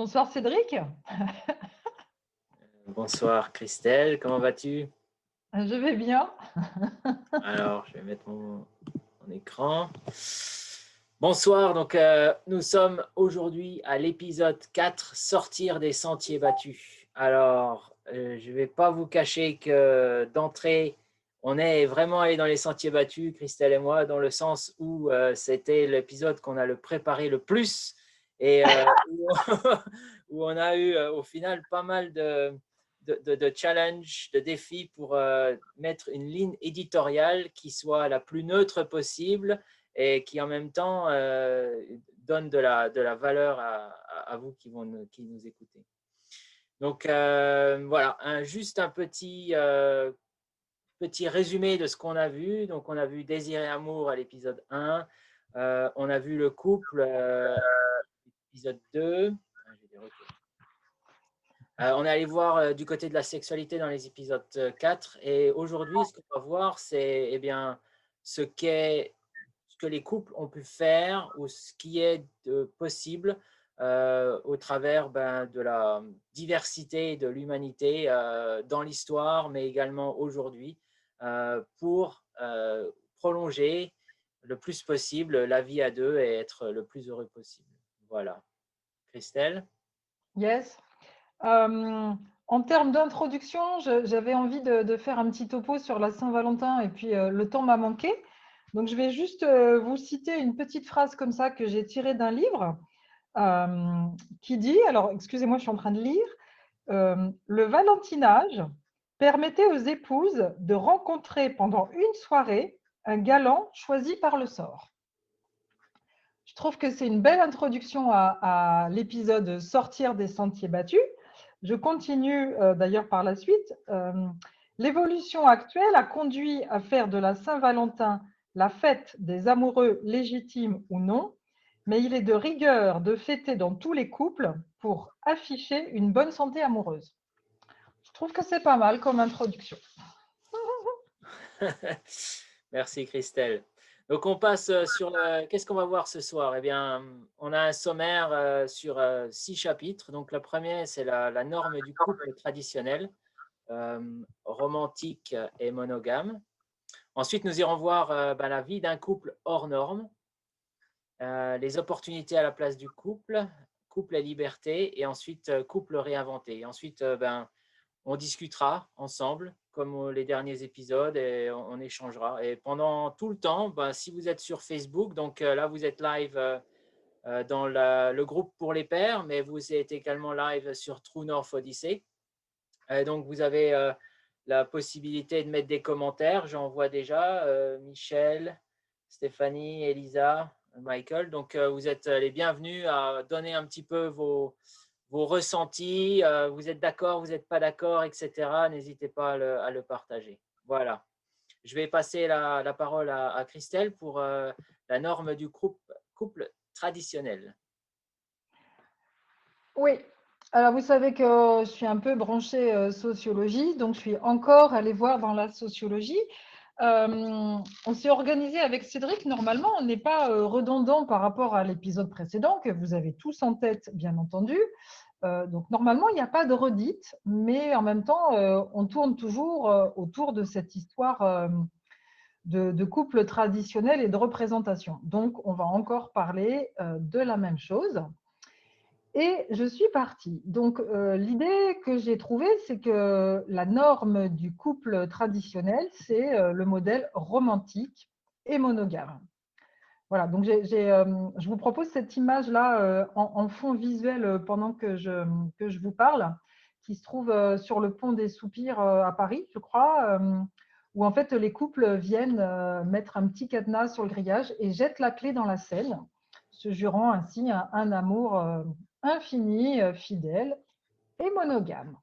Bonsoir Cédric, Bonsoir Christelle, comment vas-tu? je vais bien. Alors, je vais mettre mon écran. Bonsoir, donc nous sommes aujourd'hui à l'épisode 4, Sortir des sentiers battus. Alors, je ne vais pas vous cacher que d'entrée, on est vraiment allé dans les sentiers battus, Christelle et moi, dans le sens où c'était l'épisode qu'on a le préparé le plus et où on a eu au final pas mal de challenges, de défis pour mettre une ligne éditoriale qui soit la plus neutre possible et qui en même temps donne de la valeur à vous qui nous écoutez. Donc voilà, juste un petit résumé de ce qu'on a vu. Donc on a vu Désir et amour à l'épisode 1, on a vu le couple épisode 2. On est allé voir du côté de la sexualité dans les épisodes 4 et aujourd'hui, ce qu'on va voir, c'est ce que les couples ont pu faire ou ce qui est possible au travers de la diversité de l'humanité dans l'histoire, mais également aujourd'hui, pour prolonger le plus possible la vie à deux et être le plus heureux possible. Voilà. Christelle? Yes. En termes d'introduction, j'avais envie de faire un petit topo sur la Saint-Valentin et puis le temps m'a manqué. Donc je vais juste vous citer une petite phrase comme ça que j'ai tirée d'un livre euh, qui dit, alors excusez-moi, je suis en train de lire, le valentinage permettait aux épouses de rencontrer pendant une soirée un galant choisi par le sort. Je trouve que c'est une belle introduction à l'épisode Sortir des sentiers battus. Je continue d'ailleurs par la suite. L'évolution actuelle a conduit à faire de la Saint-Valentin la fête des amoureux légitimes ou non, mais il est de rigueur de fêter dans tous les couples pour afficher une bonne santé amoureuse. Je trouve que c'est pas mal comme introduction. Merci Christelle. Donc on passe sur qu'est-ce qu'on va voir ce soir? Eh bien, on a un sommaire sur 6 chapitres. Donc le premier, c'est la norme du couple traditionnel, romantique et monogame. Ensuite, nous irons voir la vie d'un couple hors norme, les opportunités à la place du couple, couple et liberté, et ensuite couple réinventé. Et ensuite, on discutera ensemble, comme les derniers épisodes, et on échangera. Et pendant tout le temps, si vous êtes sur Facebook, donc là, vous êtes live dans le groupe pour les pairs, mais vous êtes également live sur True North Odyssey. Donc, vous avez la possibilité de mettre des commentaires. J'en vois déjà Michel, Stéphanie, Elisa, Michael. Donc, vous êtes les bienvenus à donner un petit peu vos ressentis, vous êtes d'accord, vous n'êtes pas d'accord, etc. N'hésitez pas à le partager. Voilà. Je vais passer la parole à Christelle pour la norme du couple traditionnel. Oui, alors vous savez que je suis un peu branchée sociologie, donc je suis encore allée voir dans la sociologie. On s'est organisé avec Cédric. Normalement, on n'est pas redondant par rapport à l'épisode précédent que vous avez tous en tête, bien entendu. Donc normalement, il n'y a pas de redite, mais en même temps, on tourne toujours autour de cette histoire de couple traditionnel et de représentation. Donc, on va encore parler de la même chose. Et je suis partie. Donc, l'idée que j'ai trouvée, c'est que la norme du couple traditionnel, c'est le modèle romantique et monogame. Voilà, donc je vous propose cette image-là en fond visuel pendant que je vous parle, qui se trouve sur le pont des Soupirs à Paris, je crois, où en fait les couples viennent mettre un petit cadenas sur le grillage et jettent la clé dans la Seine, se jurant ainsi un amour infini, fidèle et monogame.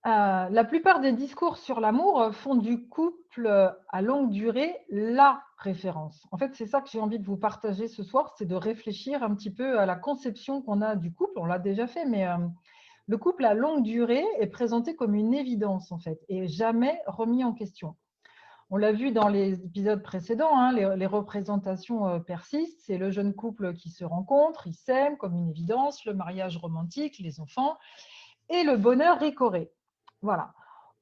La plupart des discours sur l'amour font du couple à longue durée la référence. En fait, c'est ça que j'ai envie de vous partager ce soir, c'est de réfléchir un petit peu à la conception qu'on a du couple. On l'a déjà fait, mais le couple à longue durée est présenté comme une évidence, en fait, et jamais remis en question. On l'a vu dans les épisodes précédents, hein, les représentations persistent. C'est le jeune couple qui se rencontre, ils s'aiment comme une évidence, le mariage romantique, les enfants et le bonheur ricoré. Voilà.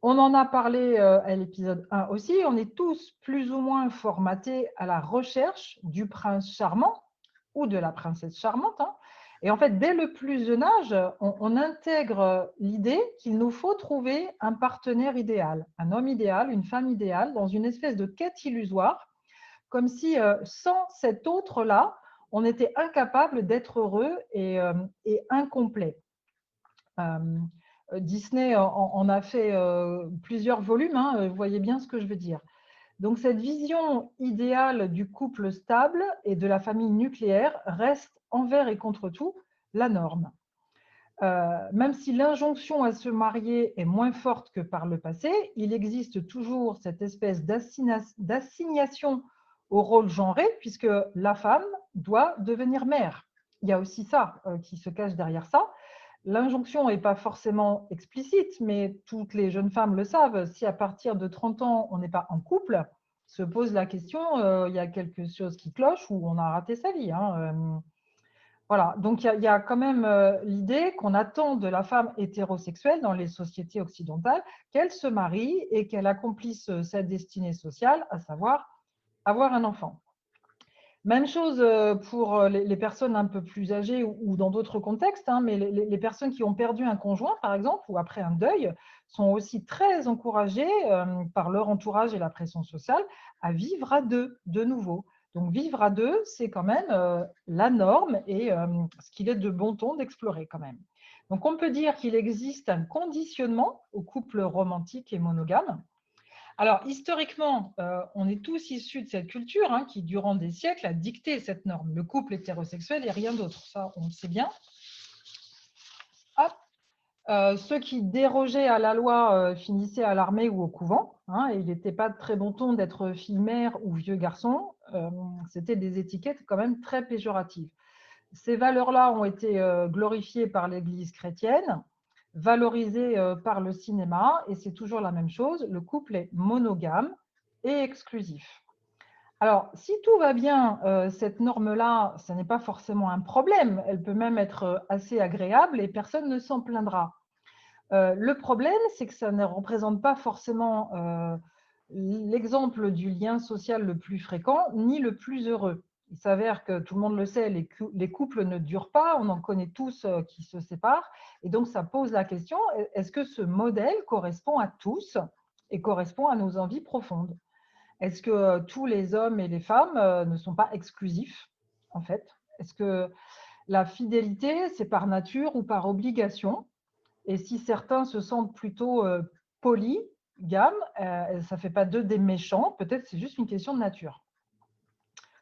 On en a parlé à l'épisode 1 aussi. On est tous plus ou moins formatés à la recherche du prince charmant ou de la princesse charmante, hein. Et en fait, dès le plus jeune âge, on intègre l'idée qu'il nous faut trouver un partenaire idéal, un homme idéal, une femme idéale, dans une espèce de quête illusoire, comme si sans cet autre-là, on était incapable d'être heureux et incomplet. Disney en a fait plusieurs volumes, hein, vous voyez bien ce que je veux dire. Donc cette vision idéale du couple stable et de la famille nucléaire reste envers et contre tout la norme. Même si l'injonction à se marier est moins forte que par le passé, il existe toujours cette espèce d'assignation au rôle genré, puisque la femme doit devenir mère. Il y a aussi ça qui se cache derrière ça. L'injonction n'est pas forcément explicite, mais toutes les jeunes femmes le savent. Si à partir de 30 ans, on n'est pas en couple, se pose la question, il y a quelque chose qui cloche ou on a raté sa vie, hein. Voilà, donc il y a quand même l'idée qu'on attend de la femme hétérosexuelle dans les sociétés occidentales qu'elle se marie et qu'elle accomplisse sa destinée sociale, à savoir avoir un enfant. Même chose pour les personnes un peu plus âgées ou dans d'autres contextes, hein, mais les personnes qui ont perdu un conjoint, par exemple, ou après un deuil, sont aussi très encouragées par leur entourage et la pression sociale à vivre à deux de nouveau. Donc vivre à deux, c'est quand même la norme et ce qu'il est de bon ton d'explorer quand même. Donc on peut dire qu'il existe un conditionnement au couple romantique et monogame. Alors, historiquement, on est tous issus de cette culture hein, qui, durant des siècles, a dicté cette norme. Le couple hétérosexuel et rien d'autre, ça, on le sait bien. Hop. Ceux qui dérogeaient à la loi finissaient à l'armée ou au couvent. Hein, et il n'était pas de très bon ton d'être fille-mère ou vieux garçon. C'était des étiquettes quand même très péjoratives. Ces valeurs-là ont été glorifiées par l'Église chrétienne, valorisées par le cinéma, et c'est toujours la même chose, le couple est monogame et exclusif. Alors, si tout va bien, cette norme-là, ce n'est pas forcément un problème, elle peut même être assez agréable et personne ne s'en plaindra. Le problème, c'est que ça ne représente pas forcément l'exemple du lien social le plus fréquent, ni le plus heureux. Il s'avère que, tout le monde le sait, les couples ne durent pas, on en connaît tous qui se séparent, et donc ça pose la question, est-ce que ce modèle correspond à tous et correspond à nos envies profondes? Est-ce que tous les hommes et les femmes ne sont pas exclusifs, en fait? Est-ce que la fidélité, c'est par nature ou par obligation? Et si certains se sentent plutôt polygames, ça ne fait pas d'eux des méchants, peut-être c'est juste une question de nature.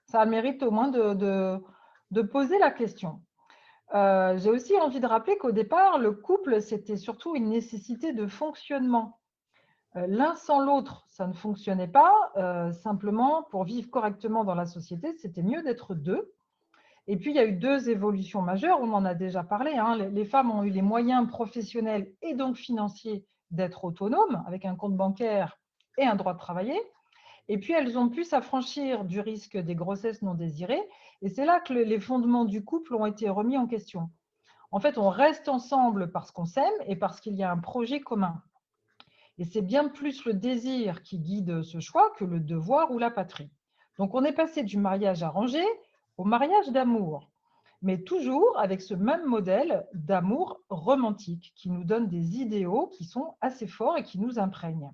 Ça a le mérite au moins de poser la question. J'ai aussi envie de rappeler qu'au départ, le couple, c'était surtout une nécessité de fonctionnement. L'un sans l'autre, ça ne fonctionnait pas. Simplement, pour vivre correctement dans la société, c'était mieux d'être deux. Et puis, il y a eu deux évolutions majeures, on en a déjà parlé. Hein. Les femmes ont eu les moyens professionnels et donc financiers d'être autonomes, avec un compte bancaire et un droit de travailler. Et puis, elles ont pu s'affranchir du risque des grossesses non désirées. Et c'est là que les fondements du couple ont été remis en question. En fait, on reste ensemble parce qu'on s'aime et parce qu'il y a un projet commun. Et c'est bien plus le désir qui guide ce choix que le devoir ou la patrie. Donc, on est passé du mariage arrangé au mariage d'amour, mais toujours avec ce même modèle d'amour romantique qui nous donne des idéaux qui sont assez forts et qui nous imprègnent.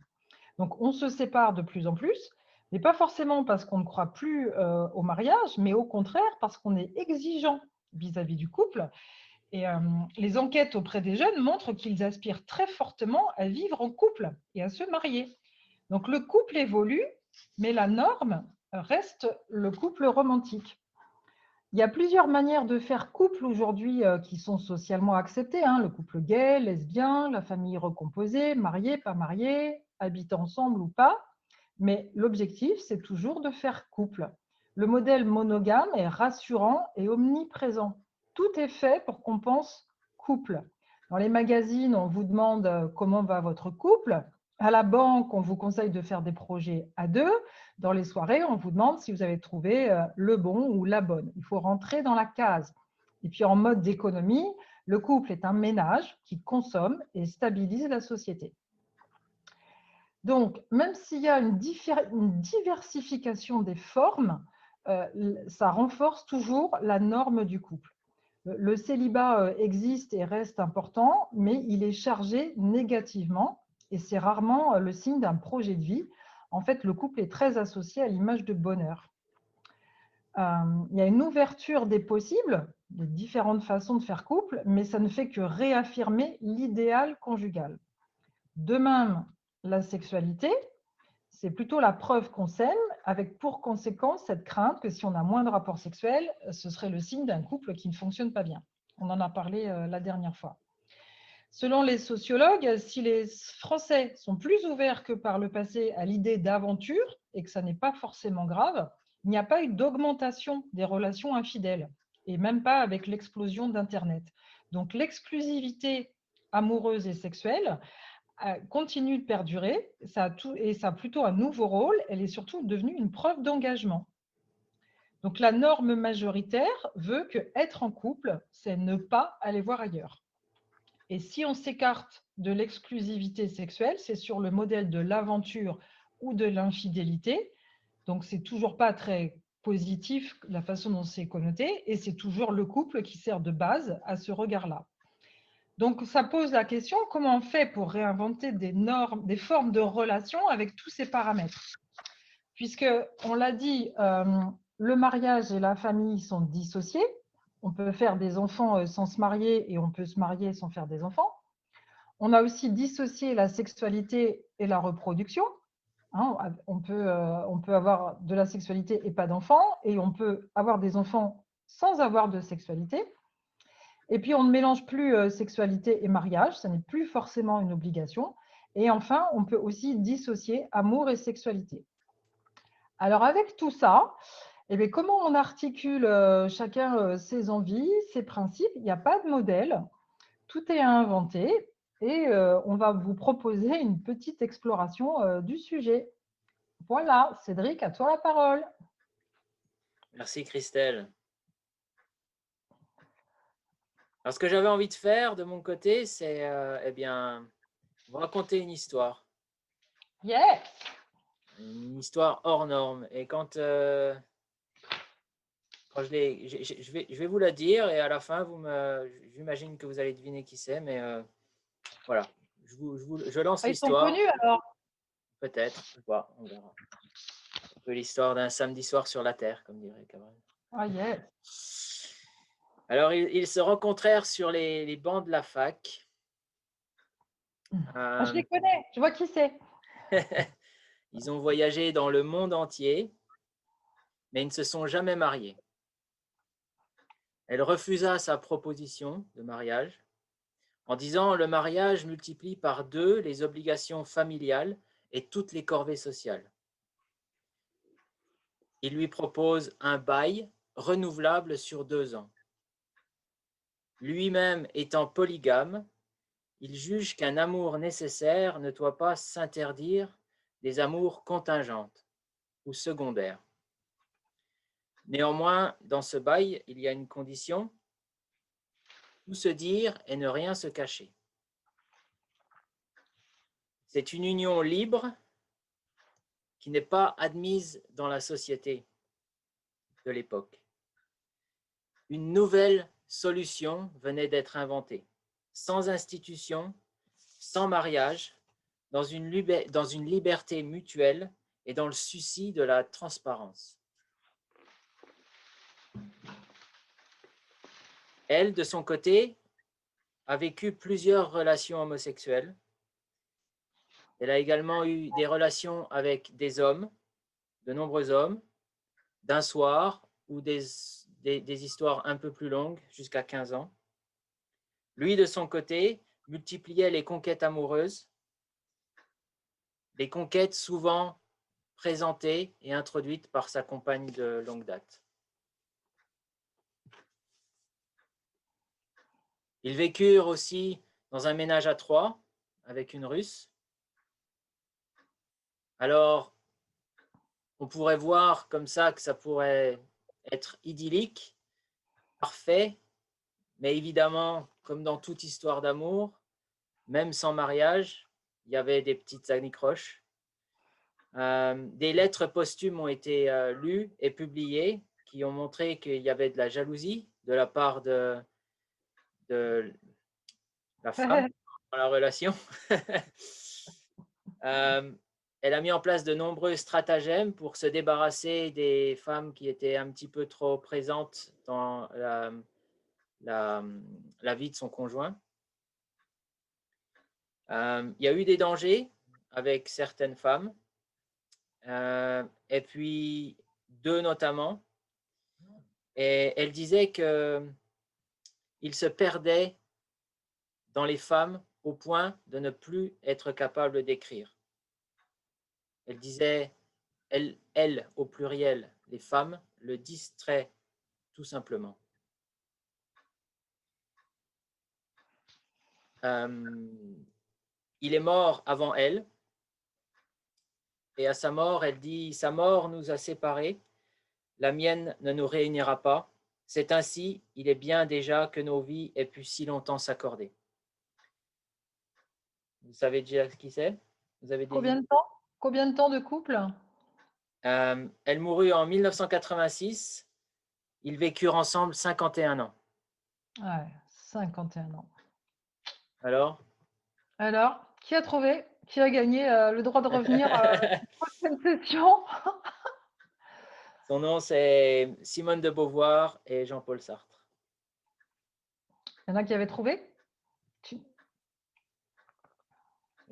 Donc, on se sépare de plus en plus, mais pas forcément parce qu'on ne croit plus au mariage, mais au contraire parce qu'on est exigeant vis-à-vis du couple. Et les enquêtes auprès des jeunes montrent qu'ils aspirent très fortement à vivre en couple et à se marier. Donc, le couple évolue, mais la norme reste le couple romantique. Il y a plusieurs manières de faire couple aujourd'hui qui sont socialement acceptées, hein, le couple gay, lesbien, la famille recomposée, marié, pas marié, habitant ensemble ou pas. Mais l'objectif, c'est toujours de faire couple. Le modèle monogame est rassurant et omniprésent. Tout est fait pour qu'on pense couple. Dans les magazines, on vous demande comment va votre couple. À la banque, on vous conseille de faire des projets à deux. Dans les soirées, on vous demande si vous avez trouvé le bon ou la bonne. Il faut rentrer dans la case. Et puis en mode d'économie, le couple est un ménage qui consomme et stabilise la société. Donc, même s'il y a une diversification des formes, ça renforce toujours la norme du couple. Le célibat existe et reste important, mais il est chargé négativement et c'est rarement le signe d'un projet de vie. En fait, le couple est très associé à l'image de bonheur. Il y a une ouverture des possibles, des différentes façons de faire couple, mais ça ne fait que réaffirmer l'idéal conjugal. De même, la sexualité, c'est plutôt la preuve qu'on s'aime, avec pour conséquence cette crainte que si on a moins de rapports sexuels, ce serait le signe d'un couple qui ne fonctionne pas bien. On en a parlé la dernière fois. Selon les sociologues, si les Français sont plus ouverts que par le passé à l'idée d'aventure, et que ça n'est pas forcément grave, il n'y a pas eu d'augmentation des relations infidèles, et même pas avec l'explosion d'Internet. Donc l'exclusivité amoureuse et sexuelle continue de perdurer, et ça a plutôt un nouveau rôle, elle est surtout devenue une preuve d'engagement. Donc la norme majoritaire veut que être en couple, c'est ne pas aller voir ailleurs. Et si on s'écarte de l'exclusivité sexuelle, c'est sur le modèle de l'aventure ou de l'infidélité. Donc c'est toujours pas très positif la façon dont c'est connoté, et c'est toujours le couple qui sert de base à ce regard-là. Donc, ça pose la question, comment on fait pour réinventer des normes, des formes de relations avec tous ces paramètres? Puisque, on l'a dit, le mariage et la famille sont dissociés. On peut faire des enfants sans se marier et on peut se marier sans faire des enfants. On a aussi dissocié la sexualité et la reproduction. Hein, on peut avoir de la sexualité et pas d'enfants, et on peut avoir des enfants sans avoir de sexualité. Et puis, on ne mélange plus sexualité et mariage, ça n'est plus forcément une obligation. Et enfin, on peut aussi dissocier amour et sexualité. Alors, avec tout ça, eh bien, comment on articule chacun ses envies, ses principes? Il n'y a pas de modèle, tout est à inventer et on va vous proposer une petite exploration du sujet. Voilà, Cédric, à toi la parole. Merci Christelle. Alors, ce que j'avais envie de faire de mon côté, c'est eh bien, vous raconter une histoire. Yes! Une histoire hors norme. Et quand je vais vous la dire et à la fin, j'imagine que vous allez deviner qui c'est, mais voilà, je lance Ils sont l'histoire, connus alors? peut-être, ou pas, on verra. Un peu l'histoire d'un samedi soir sur la Terre, comme dirait Cabrel. Ah yes! Alors, ils se rencontrèrent sur les bancs de la fac. Ah, je les connais, je vois qui c'est. Ils ont voyagé dans le monde entier, mais ils ne se sont jamais mariés. Elle refusa sa proposition de mariage en disant: le mariage multiplie par 2 les obligations familiales et toutes les corvées sociales. Il lui propose un bail renouvelable sur 2 ans. Lui-même étant polygame, il juge qu'un amour nécessaire ne doit pas s'interdire des amours contingentes ou secondaires. Néanmoins, dans ce bail, il y a une condition: tout se dire et ne rien se cacher. C'est une union libre qui n'est pas admise dans la société de l'époque. Une nouvelle solution venait d'être inventée, sans institution, sans mariage, dans une liberté mutuelle et dans le souci de la transparence. Elle, de son côté, a vécu plusieurs relations homosexuelles. Elle a également eu des relations avec des hommes, de nombreux hommes, d'un soir ou des histoires un peu plus longues, jusqu'à 15 ans. Lui, de son côté, multipliait les conquêtes amoureuses, les conquêtes souvent présentées et introduites par sa compagne de longue date. Ils vécurent aussi dans un ménage à 3 avec une Russe. Alors, on pourrait voir comme ça que ça pourrait être idyllique, parfait, mais évidemment, comme dans toute histoire d'amour, même sans mariage, il y avait des petites anicroches. Des lettres posthumes ont été lues et publiées qui ont montré qu'il y avait de la jalousie de la part de la femme dans la relation. Elle a mis en place de nombreux stratagèmes pour se débarrasser des femmes qui étaient un petit peu trop présentes dans la, la vie de son conjoint. Il y a eu des dangers avec certaines femmes, et puis deux notamment. Et elle disait qu'il se perdait dans les femmes au point de ne plus être capable d'écrire. Elle disait, elle au pluriel, les femmes, le distraient tout simplement. Il est mort avant elle, et à sa mort, elle dit, sa mort nous a séparés, la mienne ne nous réunira pas. C'est ainsi, il est bien déjà que nos vies aient pu si longtemps s'accorder. Vous savez déjà qui c'est? Vous avez des Combien idées? de temps? Combien de temps de couple? Elle mourut en 1986. Ils vécurent ensemble 51 ans. Ouais, 51 ans. Alors? Alors, qui a trouvé? Qui a gagné le droit de revenir prochaine session? Son nom, c'est Simone de Beauvoir et Jean-Paul Sartre. Il y en a qui avaient trouvé? Il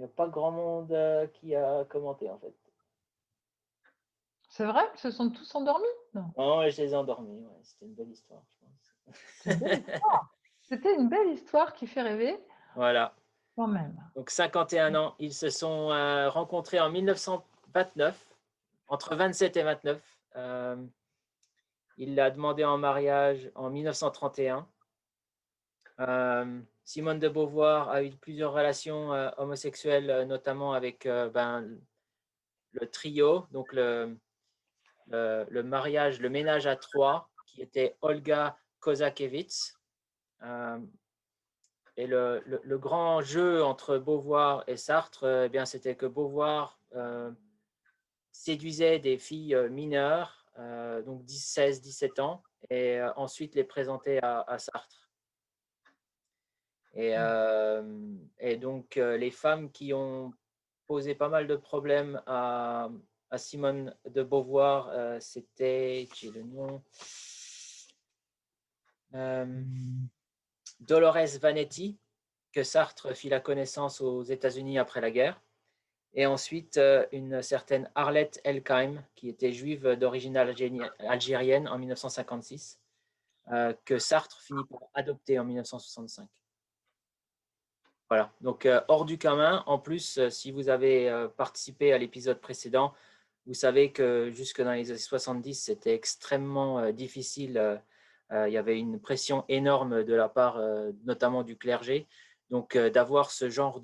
n'y a pas grand monde qui a commenté, en fait. C'est vrai? Ils se sont tous endormis? Non. Non, je les ai endormis. Ouais. C'était une belle histoire, je pense. C'est une belle histoire. C'était une belle histoire qui fait rêver, Voilà. quand même. Donc, 51 ans. Ils se sont rencontrés en 1929, entre 27 et 29. Il l'a demandé en mariage en 1931. Simone de Beauvoir a eu plusieurs relations homosexuelles, notamment avec le trio, donc le mariage, le ménage à trois, qui était Olga Kozakiewicz. Et le grand jeu entre Beauvoir et Sartre, eh bien, c'était que Beauvoir séduisait des filles mineures, donc 16, 17 ans, et ensuite les présentait à Sartre. Et donc, les femmes qui ont posé pas mal de problèmes à Simone de Beauvoir, c'était, j'ai le nom, Dolores Vanetti, que Sartre fit la connaissance aux États-Unis après la guerre. Et ensuite, une certaine Arlette Elkheim, qui était juive d'origine algérienne en 1956, que Sartre finit par adopter en 1965. Voilà, donc hors du commun. En plus, si vous avez participé à l'épisode précédent, vous savez que jusque dans les années 70, c'était extrêmement difficile. Il y avait une pression énorme de la part notamment du clergé. Donc d'avoir ce genre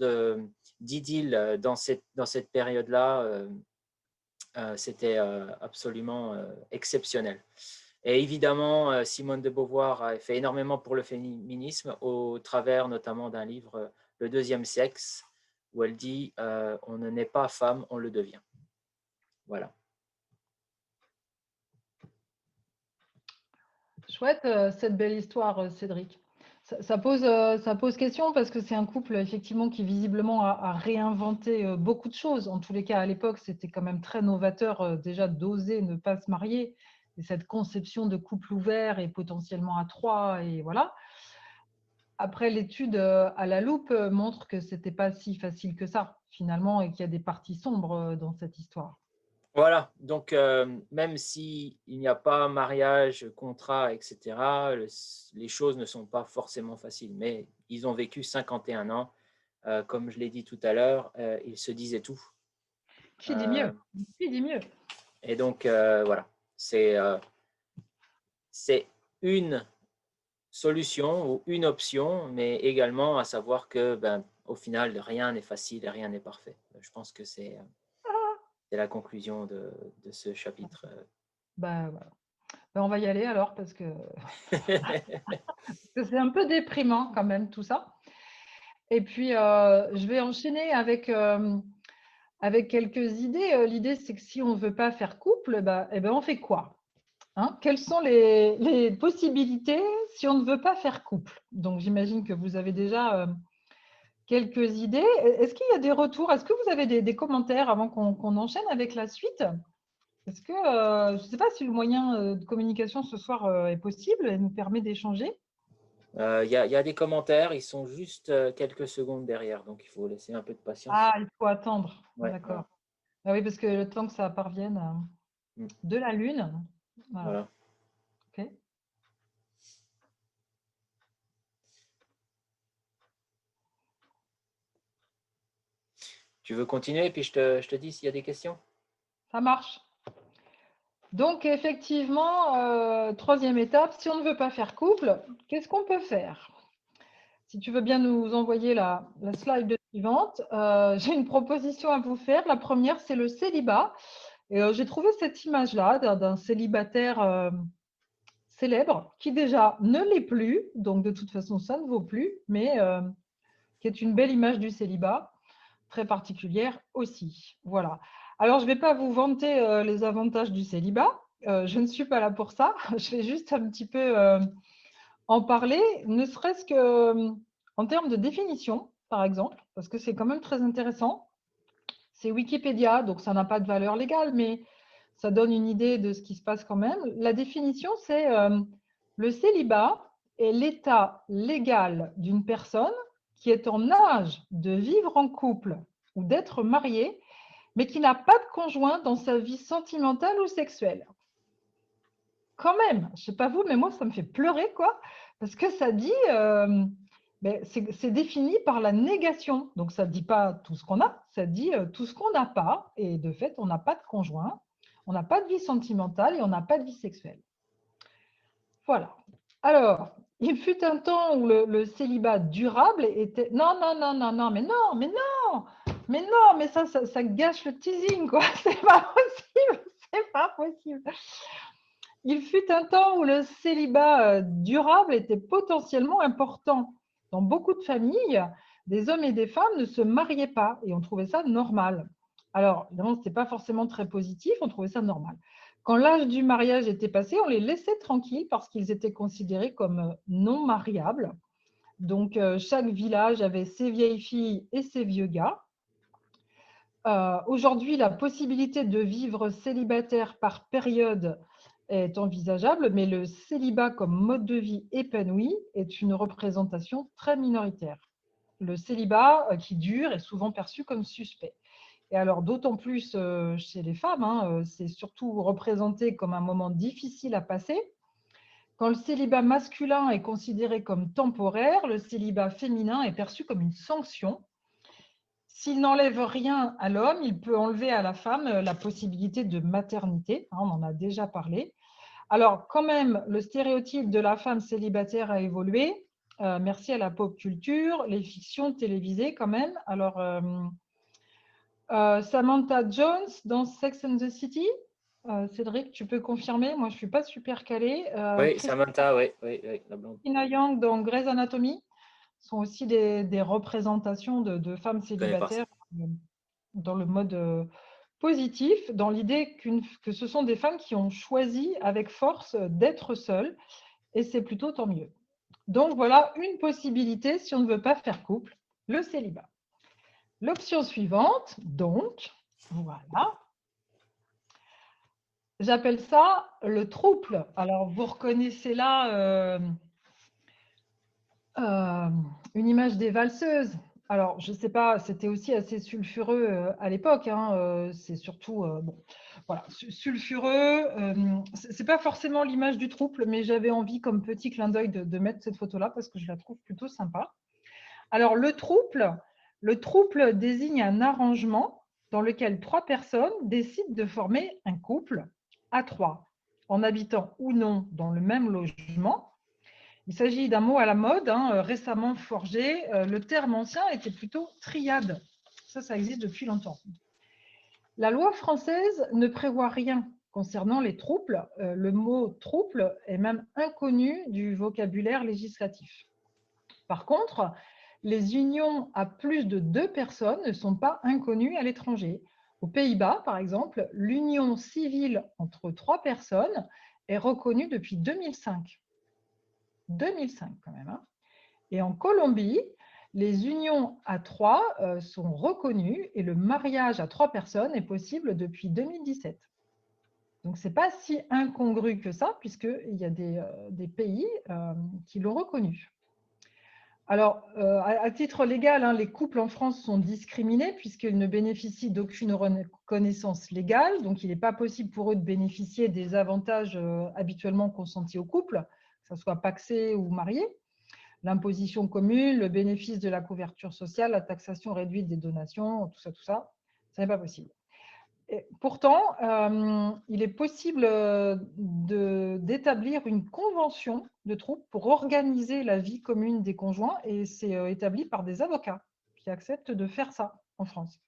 d'idylle dans cette période-là, c'était absolument exceptionnel. Et évidemment, Simone de Beauvoir a fait énormément pour le féminisme au travers notamment d'un livre, Le deuxième sexe, où elle dit on ne naît pas femme, on le devient. Voilà. Chouette, cette belle histoire, Cédric. Ça pose question parce que c'est un couple effectivement qui visiblement a réinventé beaucoup de choses. En tous les cas, à l'époque, c'était quand même très novateur déjà d'oser ne pas se marier. Et cette conception de couple ouvert et potentiellement à trois, et voilà. Après, l'étude à la loupe montre que c'était pas si facile que ça, finalement, et qu'il y a des parties sombres dans cette histoire. Voilà, donc même s'il n'y a pas mariage, contrat, etc., les choses ne sont pas forcément faciles. Mais ils ont vécu 51 ans. Comme je l'ai dit tout à l'heure, ils se disaient tout. Qui dit mieux? Qui dit mieux? Et donc, voilà, c'est une solution ou une option, mais également à savoir que, au final, rien n'est facile et rien n'est parfait. Je pense que c'est C'est la conclusion de ce chapitre. Bah, voilà. Ben, on va y aller alors parce que c'est un peu déprimant quand même tout ça. Et puis, je vais enchaîner avec quelques idées. L'idée, c'est que si on ne veut pas faire couple, bah, eh ben, on fait quoi? Hein? Quelles sont les possibilités si on ne veut pas faire couple? Donc, j'imagine que vous avez déjà quelques idées. Est-ce qu'il y a des retours? Est-ce que vous avez des commentaires avant qu'on enchaîne avec la suite? Est-ce que, je ne sais pas si le moyen de communication ce soir est possible et nous permet d'échanger? Il y a des commentaires, ils sont juste quelques secondes derrière, donc il faut laisser un peu de patience. Ah, il faut attendre. Ouais, D'accord. voilà. Ah oui, parce que le temps que ça parvienne Mm. de la Lune. Voilà. Voilà. OK. Tu veux continuer, puis je te dis s'il y a des questions? Ça marche. Donc, effectivement, troisième étape, si on ne veut pas faire couple, qu'est-ce qu'on peut faire? Si tu veux bien nous envoyer la slide suivante, j'ai une proposition à vous faire. La première, c'est le célibat. Et j'ai trouvé cette image-là d'un célibataire célèbre qui déjà ne l'est plus, donc de toute façon, ça ne vaut plus, mais qui est une belle image du célibat, très particulière aussi. Voilà. Alors, je ne vais pas vous vanter les avantages du célibat. Je ne suis pas là pour ça. Je vais juste un petit peu en parler, ne serait-ce que en termes de définition, par exemple, parce que c'est quand même très intéressant. C'est Wikipédia, donc ça n'a pas de valeur légale, mais ça donne une idée de ce qui se passe quand même. La définition, c'est le célibat est l'état légal d'une personne qui est en âge de vivre en couple ou d'être mariée, mais qui n'a pas de conjoint dans sa vie sentimentale ou sexuelle. Quand même, je ne sais pas vous, mais moi, ça me fait pleurer, quoi, parce que ça dit, c'est défini par la négation. Donc, ça ne dit pas tout ce qu'on a, ça dit tout ce qu'on n'a pas. Et de fait, on n'a pas de conjoint, on n'a pas de vie sentimentale et on n'a pas de vie sexuelle. Voilà. Alors, il fut un temps où le célibat durable était… Non, non, non, non, non, mais non, mais non, mais non, mais ça gâche le teasing, quoi. C'est pas possible, c'est pas possible. Il fut un temps où le célibat durable était potentiellement important. Dans beaucoup de familles, des hommes et des femmes ne se mariaient pas et on trouvait ça normal. Alors, évidemment, ce n'était pas forcément très positif, on trouvait ça normal. Quand l'âge du mariage était passé, on les laissait tranquilles parce qu'ils étaient considérés comme non mariables. Donc, chaque village avait ses vieilles filles et ses vieux gars. Aujourd'hui, la possibilité de vivre célibataire par période est envisageable, mais le célibat comme mode de vie épanoui est une représentation très minoritaire. Le célibat qui dure est souvent perçu comme suspect. Et alors, d'autant plus chez les femmes, hein, c'est surtout représenté comme un moment difficile à passer. Quand le célibat masculin est considéré comme temporaire, le célibat féminin est perçu comme une sanction. S'il n'enlève rien à l'homme, il peut enlever à la femme la possibilité de maternité. On en a déjà parlé. Alors, quand même, le stéréotype de la femme célibataire a évolué. Merci à la pop culture, les fictions télévisées quand même. Alors, Samantha Jones dans Sex and the City. Cédric, tu peux confirmer? Moi, je ne suis pas super calée. Oui, Samantha, oui, la blonde. Christina Yang dans Grey's Anatomy sont aussi des représentations de femmes Je connais pas ça. célibataires dans le mode positif, dans l'idée que ce sont des femmes qui ont choisi avec force d'être seules, et c'est plutôt tant mieux. Donc voilà une possibilité si on ne veut pas faire couple, le célibat. L'option suivante, donc, voilà, j'appelle ça le trouble. Alors vous reconnaissez là une image des valseuses. Alors, je ne sais pas, c'était aussi assez sulfureux à l'époque. Hein, c'est surtout, bon, voilà, sulfureux. C'est pas forcément l'image du trouble, mais j'avais envie, comme petit clin d'œil, de mettre cette photo-là parce que je la trouve plutôt sympa. Alors, le trouble désigne un arrangement dans lequel trois personnes décident de former un couple à trois, en habitant ou non dans le même logement. Il s'agit d'un mot à la mode, hein, récemment forgé. Le terme ancien était plutôt triade. Ça existe depuis longtemps. La loi française ne prévoit rien concernant les troubles. Le mot trouble est même inconnu du vocabulaire législatif. Par contre, les unions à plus de 2 personnes ne sont pas inconnues à l'étranger. Aux Pays-Bas, par exemple, l'union civile entre 3 personnes est reconnue depuis 2005. 2005 quand même, hein. Et en Colombie, les unions à 3 sont reconnues et le mariage à 3 personnes est possible depuis 2017. Donc, ce n'est pas si incongru que ça, puisqu'il y a des pays qui l'ont reconnu. Alors, à titre légal, hein, les couples en France sont discriminés puisqu'ils ne bénéficient d'aucune reconnaissance légale. Donc, il n'est pas possible pour eux de bénéficier des avantages habituellement consentis aux couples, que ce soit pacsé ou marié. L'imposition commune, le bénéfice de la couverture sociale, la taxation réduite des donations, tout ça n'est pas possible. Et pourtant, il est possible d'établir une convention de troupe pour organiser la vie commune des conjoints et c'est établi par des avocats qui acceptent de faire ça en France.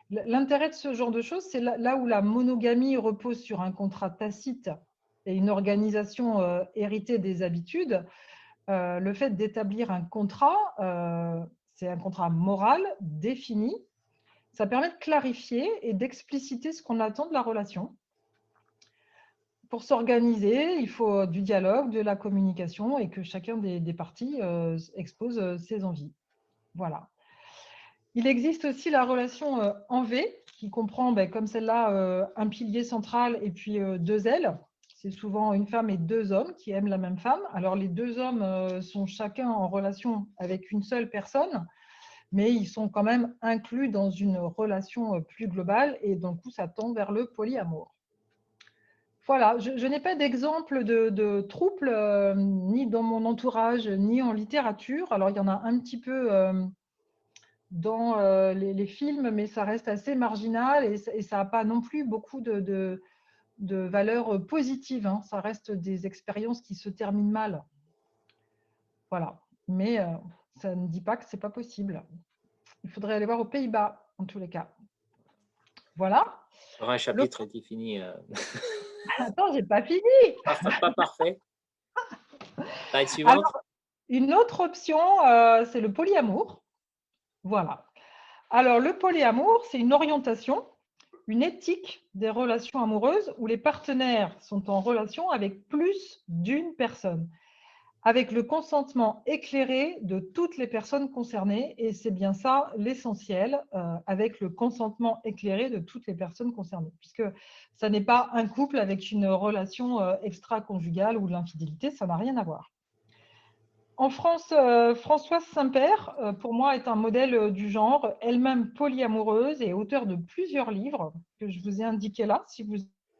L'intérêt de ce genre de choses, c'est là où la monogamie repose sur un contrat tacite et une organisation héritée des habitudes. Le fait d'établir un contrat, c'est un contrat moral défini. Ça permet de clarifier et d'expliciter ce qu'on attend de la relation. Pour s'organiser, il faut du dialogue, de la communication et que chacun des parties expose ses envies. Voilà. Il existe aussi la relation en V, qui comprend, comme celle-là, un pilier central et puis 2 ailes. C'est souvent une femme et 2 hommes qui aiment la même femme. Alors, les 2 hommes sont chacun en relation avec une seule personne, mais ils sont quand même inclus dans une relation plus globale et d'un coup, ça tend vers le polyamour. Voilà, je n'ai pas d'exemple de trouble ni dans mon entourage, ni en littérature. Alors, il y en a un petit peu dans les films, mais ça reste assez marginal et ça n'a pas non plus beaucoup de valeurs positives, hein. Ça reste des expériences qui se terminent mal. Voilà, mais ça ne dit pas que ce n'est pas possible. Il faudrait aller voir aux Pays-Bas, en tous les cas. Voilà. Alors, un chapitre est fini. Attends, j'ai pas fini. Pas parfait. Slide suivante. Alors, une autre option, c'est le polyamour. Voilà. Alors, le polyamour, c'est une orientation, une éthique des relations amoureuses où les partenaires sont en relation avec plus d'une personne, avec le consentement éclairé de toutes les personnes concernées. Et c'est bien ça l'essentiel, avec le consentement éclairé de toutes les personnes concernées, puisque ça n'est pas un couple avec une relation extra-conjugale ou de l'infidélité, ça n'a rien à voir. En France, Françoise Saint-Père, pour moi, est un modèle du genre, elle-même polyamoureuse et auteure de plusieurs livres que je vous ai indiqués là, si vous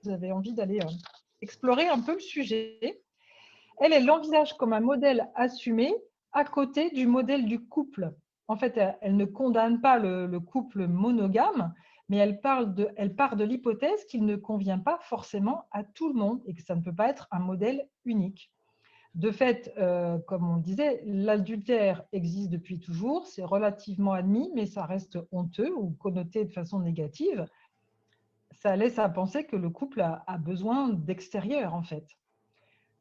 avez envie d'aller explorer un peu le sujet. Elle l'envisage comme un modèle assumé à côté du modèle du couple. En fait, elle ne condamne pas le couple monogame, mais elle part de l'hypothèse qu'il ne convient pas forcément à tout le monde et que ça ne peut pas être un modèle unique. De fait, comme on le disait, l'adultère existe depuis toujours, c'est relativement admis, mais ça reste honteux ou connoté de façon négative. Ça laisse à penser que le couple a besoin d'extérieur, en fait.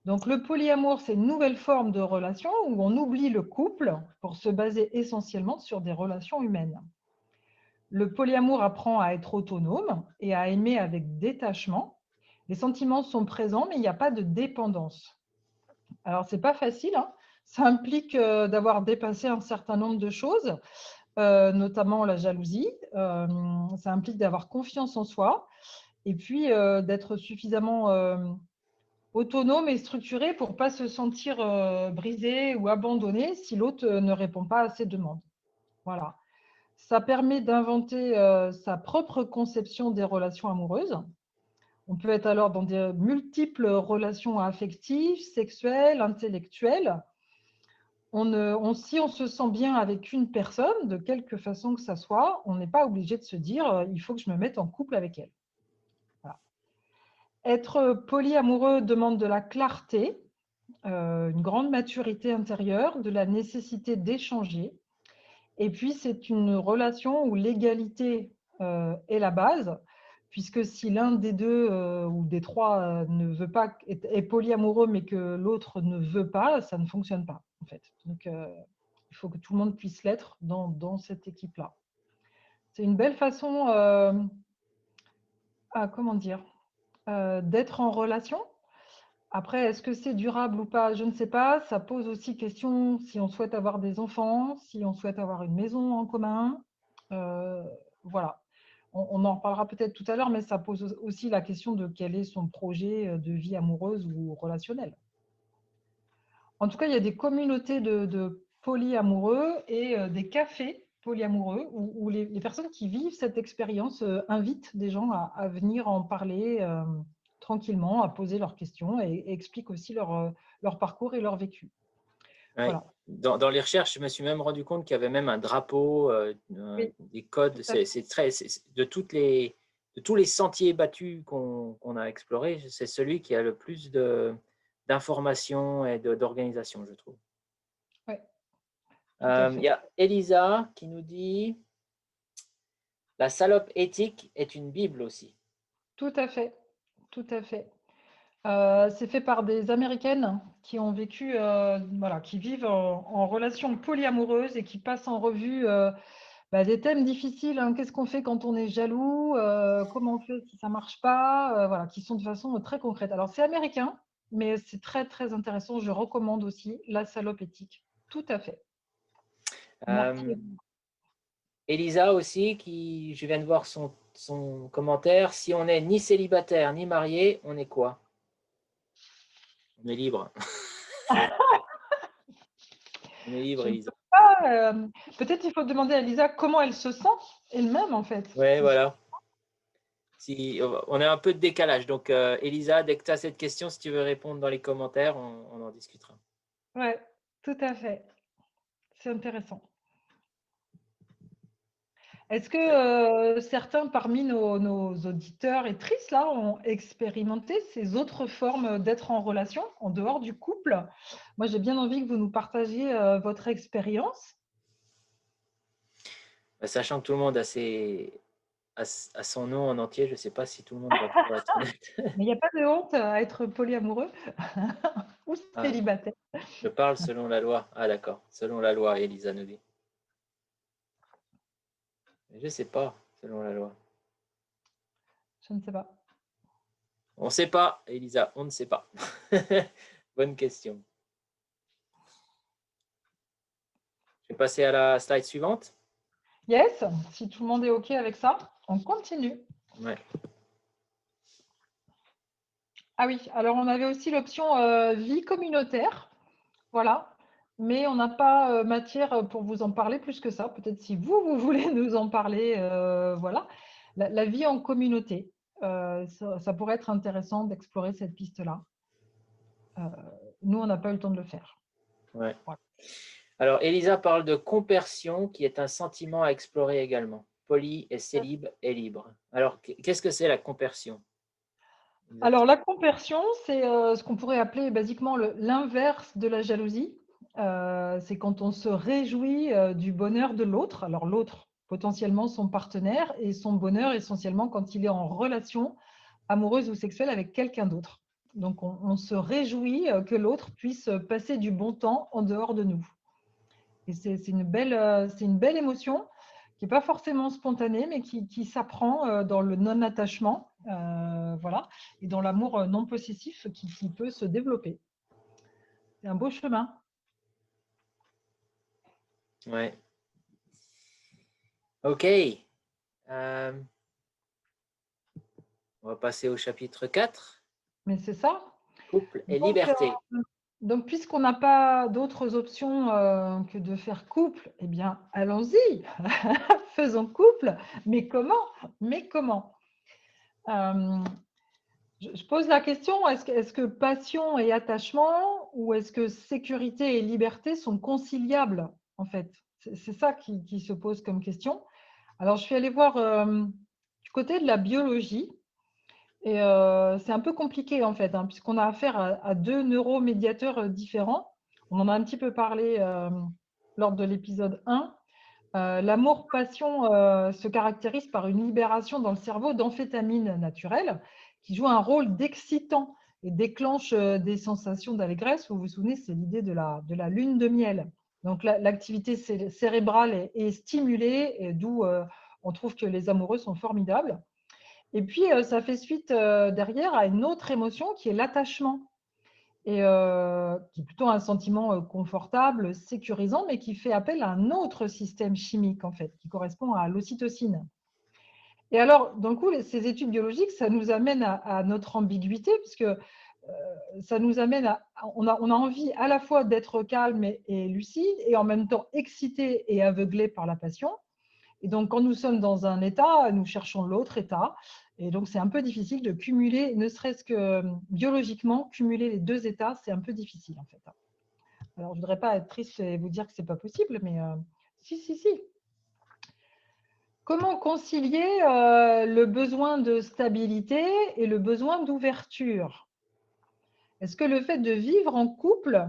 Donc, le polyamour, c'est une nouvelle forme de relation où on oublie le couple pour se baser essentiellement sur des relations humaines. Le polyamour apprend à être autonome et à aimer avec détachement. Les sentiments sont présents, mais il n'y a pas de dépendance. Alors, ce n'est pas facile, hein. Ça implique d'avoir dépassé un certain nombre de choses, notamment la jalousie. Ça implique d'avoir confiance en soi et puis d'être suffisamment autonome et structuré pour ne pas se sentir brisé ou abandonné si l'autre ne répond pas à ses demandes. Voilà. Ça permet d'inventer sa propre conception des relations amoureuses. On peut être alors dans de multiples relations affectives, sexuelles, intellectuelles. Si on se sent bien avec une personne, de quelque façon que ça soit, on n'est pas obligé de se dire il faut que je me mette en couple avec elle. Voilà. Être polyamoureux demande de la clarté, une grande maturité intérieure, de la nécessité d'échanger. Et puis, c'est une relation où l'égalité est la base. puisque si l'un des deux ou des trois ne veut pas, est polyamoureux, mais que l'autre ne veut pas, ça ne fonctionne pas, en fait. Donc, il faut que tout le monde puisse l'être dans cette équipe-là. C'est une belle façon, comment dire, d'être en relation. Après, est-ce que c'est durable ou pas? Je ne sais pas. Ça pose aussi question si on souhaite avoir des enfants, si on souhaite avoir une maison en commun. Voilà. On en reparlera peut-être tout à l'heure, mais ça pose aussi la question de quel est son projet de vie amoureuse ou relationnelle. En tout cas, il y a des communautés de polyamoureux et des cafés polyamoureux où les personnes qui vivent cette expérience invitent des gens à venir en parler tranquillement, à poser leurs questions et expliquent aussi leur parcours et leur vécu. Ouais. Voilà. Dans les recherches, je me suis même rendu compte qu'il y avait même un drapeau, Oui, des codes. tout à fait. De tous les sentiers battus qu'on a explorés, c'est celui qui a le plus d'informations et d'organisation, je trouve. Ouais, tout à Il fait. y a Elisa qui nous dit: la salope éthique est une Bible aussi. Tout à fait. Tout à fait. C'est fait par des Américaines qui ont vécu, voilà, qui vivent en relation polyamoureuse et qui passent en revue des thèmes difficiles, hein. Qu'est-ce qu'on fait quand on est jaloux? Comment on fait si ça marche pas? Voilà, qui sont de façon très concrète. Alors c'est américain, mais c'est très, très intéressant. Je recommande aussi La salope éthique. Tout à fait. Merci. Euh, Elisa aussi, je viens de voir son commentaire: si on n'est ni célibataire ni marié, on est quoi? On est libre. On est libre, Je ne Elisa. peux pas, peut-être il faut demander à Lisa comment elle se sent elle-même, en fait. Ouais, voilà. Si, on a un peu de décalage. Donc, Elisa, dès que tu as cette question, si tu veux répondre dans les commentaires, on en discutera. Ouais, tout à fait. C'est intéressant. Est-ce que certains parmi nos auditeurs et tristes là ont expérimenté ces autres formes d'être en relation en dehors du couple? Moi, j'ai bien envie que vous nous partagiez votre expérience. Sachant que tout le monde a son nom en entier, je ne sais pas si tout le monde va pouvoir être honnête. Mais il n'y a pas de honte à être polyamoureux ou Ah, célibataire. je parle selon la loi. Ah, d'accord. Selon la loi, Elisa nous dit. Mais je ne sais pas, selon la loi. Je ne sais pas. On ne sait pas, Elisa, on ne sait pas. Bonne question. Je vais passer à la slide suivante. Yes, si tout le monde est OK avec ça, on continue. Ouais. Ah oui, alors on avait aussi l'option vie communautaire. Voilà. Mais on n'a pas matière pour vous en parler plus que ça. Peut-être si vous voulez nous en parler, voilà. La vie en communauté, ça pourrait être intéressant d'explorer cette piste-là. Nous, on n'a pas eu le temps de le faire. Ouais. Voilà. Alors, Elisa parle de compersion, qui est un sentiment à explorer également. Poly et célib et libre. Alors, qu'est-ce que c'est la compersion? Alors, la compersion, c'est ce qu'on pourrait appeler basiquement l'inverse de la jalousie. C'est quand on se réjouit du bonheur de l'autre. Alors, l'autre, potentiellement son partenaire, et son bonheur essentiellement quand il est en relation amoureuse ou sexuelle avec quelqu'un d'autre. Donc, on se réjouit que l'autre puisse passer du bon temps en dehors de nous. Et c'est une belle émotion qui n'est pas forcément spontanée, mais qui s'apprend dans le non-attachement, voilà, et dans l'amour non possessif qui peut se développer. C'est un beau chemin. Ouais. OK. On va passer au chapitre 4. Mais c'est ça. Couple et Donc, liberté. puisqu'on n'a pas d'autres options que de faire couple, eh bien, allons-y, faisons couple. Mais comment? Mais comment? Je pose la question, est-ce que passion et attachement ou est-ce que sécurité et liberté sont conciliables en fait? C'est ça qui se pose comme question. Alors, je suis allée voir du côté de la biologie et c'est un peu compliqué en fait, hein, puisqu'on a affaire à deux neuromédiateurs différents. On en a un petit peu parlé lors de l'épisode 1. L'amour-passion se caractérise par une libération dans le cerveau d'amphétamines naturelles qui jouent un rôle d'excitant et déclenchent des sensations d'allégresse. Vous vous souvenez, c'est l'idée de la lune de miel. Donc l'activité cérébrale est stimulée, et d'où on trouve que les amoureux sont formidables. Et puis, ça fait suite derrière à une autre émotion qui est l'attachement et qui est plutôt un sentiment confortable, sécurisant, mais qui fait appel à un autre système chimique, en fait, qui correspond à l'ocytocine. Et alors, dans le coup, ces études biologiques, ça nous amène à notre ambiguïté, puisque ça nous amène on a envie à la fois d'être calme et lucide, et en même temps excité et aveuglé par la passion. Et donc, quand nous sommes dans un état, nous cherchons l'autre état. Et donc, c'est un peu difficile de cumuler, ne serait-ce que biologiquement, cumuler les deux états, c'est un peu difficile en fait. Alors, je ne voudrais pas être triste et vous dire que ce n'est pas possible, mais si, si, si. Comment concilier le besoin de stabilité et le besoin d'ouverture? Est-ce que le fait de vivre en couple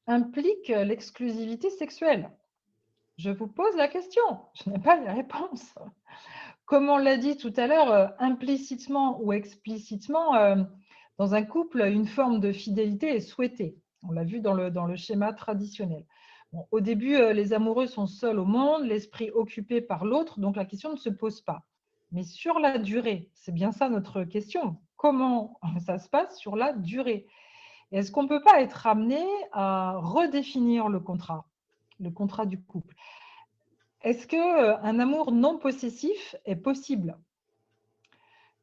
implique l'exclusivité sexuelle? Je vous pose la question, je n'ai pas les réponses. Comme on l'a dit tout à l'heure, implicitement ou explicitement, dans un couple, une forme de fidélité est souhaitée. On l'a vu dans le schéma traditionnel. Bon, au début, les amoureux sont seuls au monde, l'esprit occupé par l'autre, donc la question ne se pose pas. Mais sur la durée, c'est bien ça notre question. Comment ça se passe sur la durée? Est-ce qu'on ne peut pas être amené à redéfinir le contrat du couple? Est-ce qu'un amour non possessif est possible?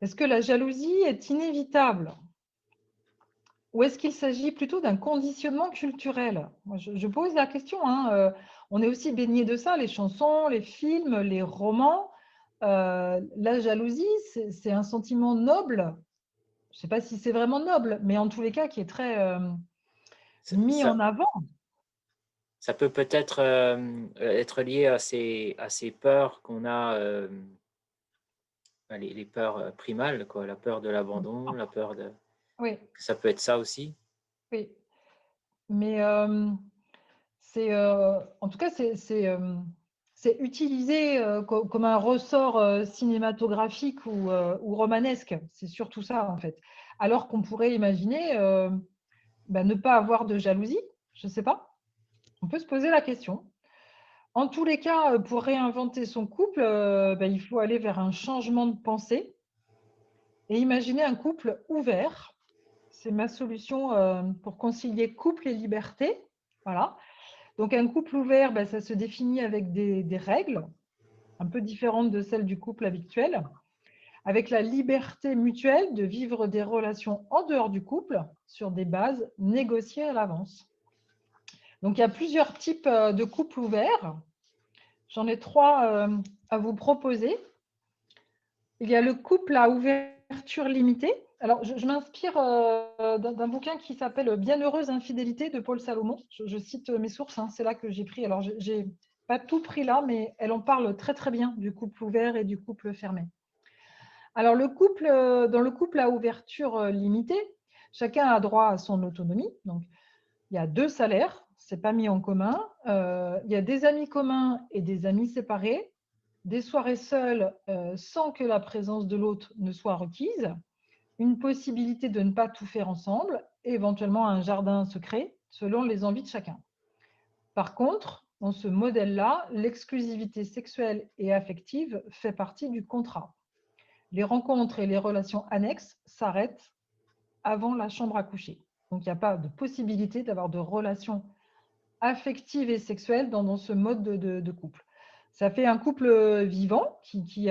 Est-ce que la jalousie est inévitable? Ou est-ce qu'il s'agit plutôt d'un conditionnement culturel? Moi, je pose la question, hein, on est aussi baigné de ça, les chansons, les films, les romans. La jalousie, c'est un sentiment noble. Je ne sais pas si c'est vraiment noble, mais en tous les cas qui est très Ça, mis en ça- avant. ça peut peut-être être lié à ces peurs qu'on a, les peurs primales, quoi, la peur de l'abandon, la peur de… Oui, Ça peut être ça aussi. oui. Mais en tout cas, c'est utilisé comme un ressort cinématographique ou romanesque. C'est surtout ça, en fait. Alors qu'on pourrait imaginer ne pas avoir de jalousie. Je ne sais pas. On peut se poser la question. En tous les cas, pour réinventer son couple, il faut aller vers un changement de pensée et imaginer un couple ouvert. C'est ma solution pour concilier couple et liberté. Voilà. Donc, un couple ouvert, ça se définit avec des règles un peu différentes de celles du couple habituel, avec la liberté mutuelle de vivre des relations en dehors du couple sur des bases négociées à l'avance. Donc, il y a plusieurs types de couples ouverts. J'en ai trois à vous proposer. Il y a le couple à ouverture limitée. Alors, je m'inspire d'un bouquin qui s'appelle Bienheureuse infidélité de Paul Salomon. Je cite mes sources, hein, c'est là que j'ai pris. Alors, j'ai pas tout pris là, mais elle en parle très très bien du couple ouvert et du couple fermé. Alors, dans le couple à ouverture limitée, chacun a droit à son autonomie. Donc, il y a 2 salaires, c'est pas mis en commun. Il y a des amis communs et des amis séparés, des soirées seules sans que la présence de l'autre ne soit requise, une possibilité de ne pas tout faire ensemble et éventuellement un jardin secret selon les envies de chacun. Par contre, dans ce modèle-là, l'exclusivité sexuelle et affective fait partie du contrat. Les rencontres et les relations annexes s'arrêtent avant la chambre à coucher. Donc, il n'y a pas de possibilité d'avoir de relations affectives et sexuelles dans ce mode de couple. Ça fait un couple vivant qui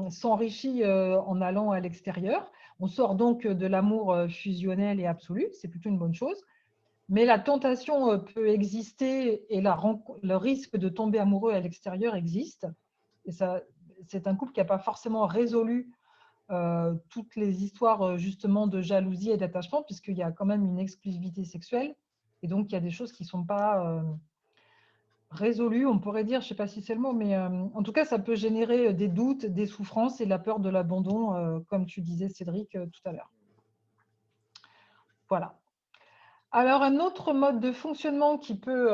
s'enrichit en allant à l'extérieur. On sort donc de l'amour fusionnel et absolu, c'est plutôt une bonne chose. Mais la tentation peut exister et le risque de tomber amoureux à l'extérieur existe. Et c'est un couple qui n'a pas forcément résolu toutes les histoires justement de jalousie et d'attachement, puisqu'il y a quand même une exclusivité sexuelle. Et donc, il y a des choses qui ne sont pas résolues, on pourrait dire, je ne sais pas si c'est le mot, mais en tout cas, ça peut générer des doutes, des souffrances et la peur de l'abandon, comme tu disais, Cédric, tout à l'heure. Voilà. Alors, un autre mode de fonctionnement qui peut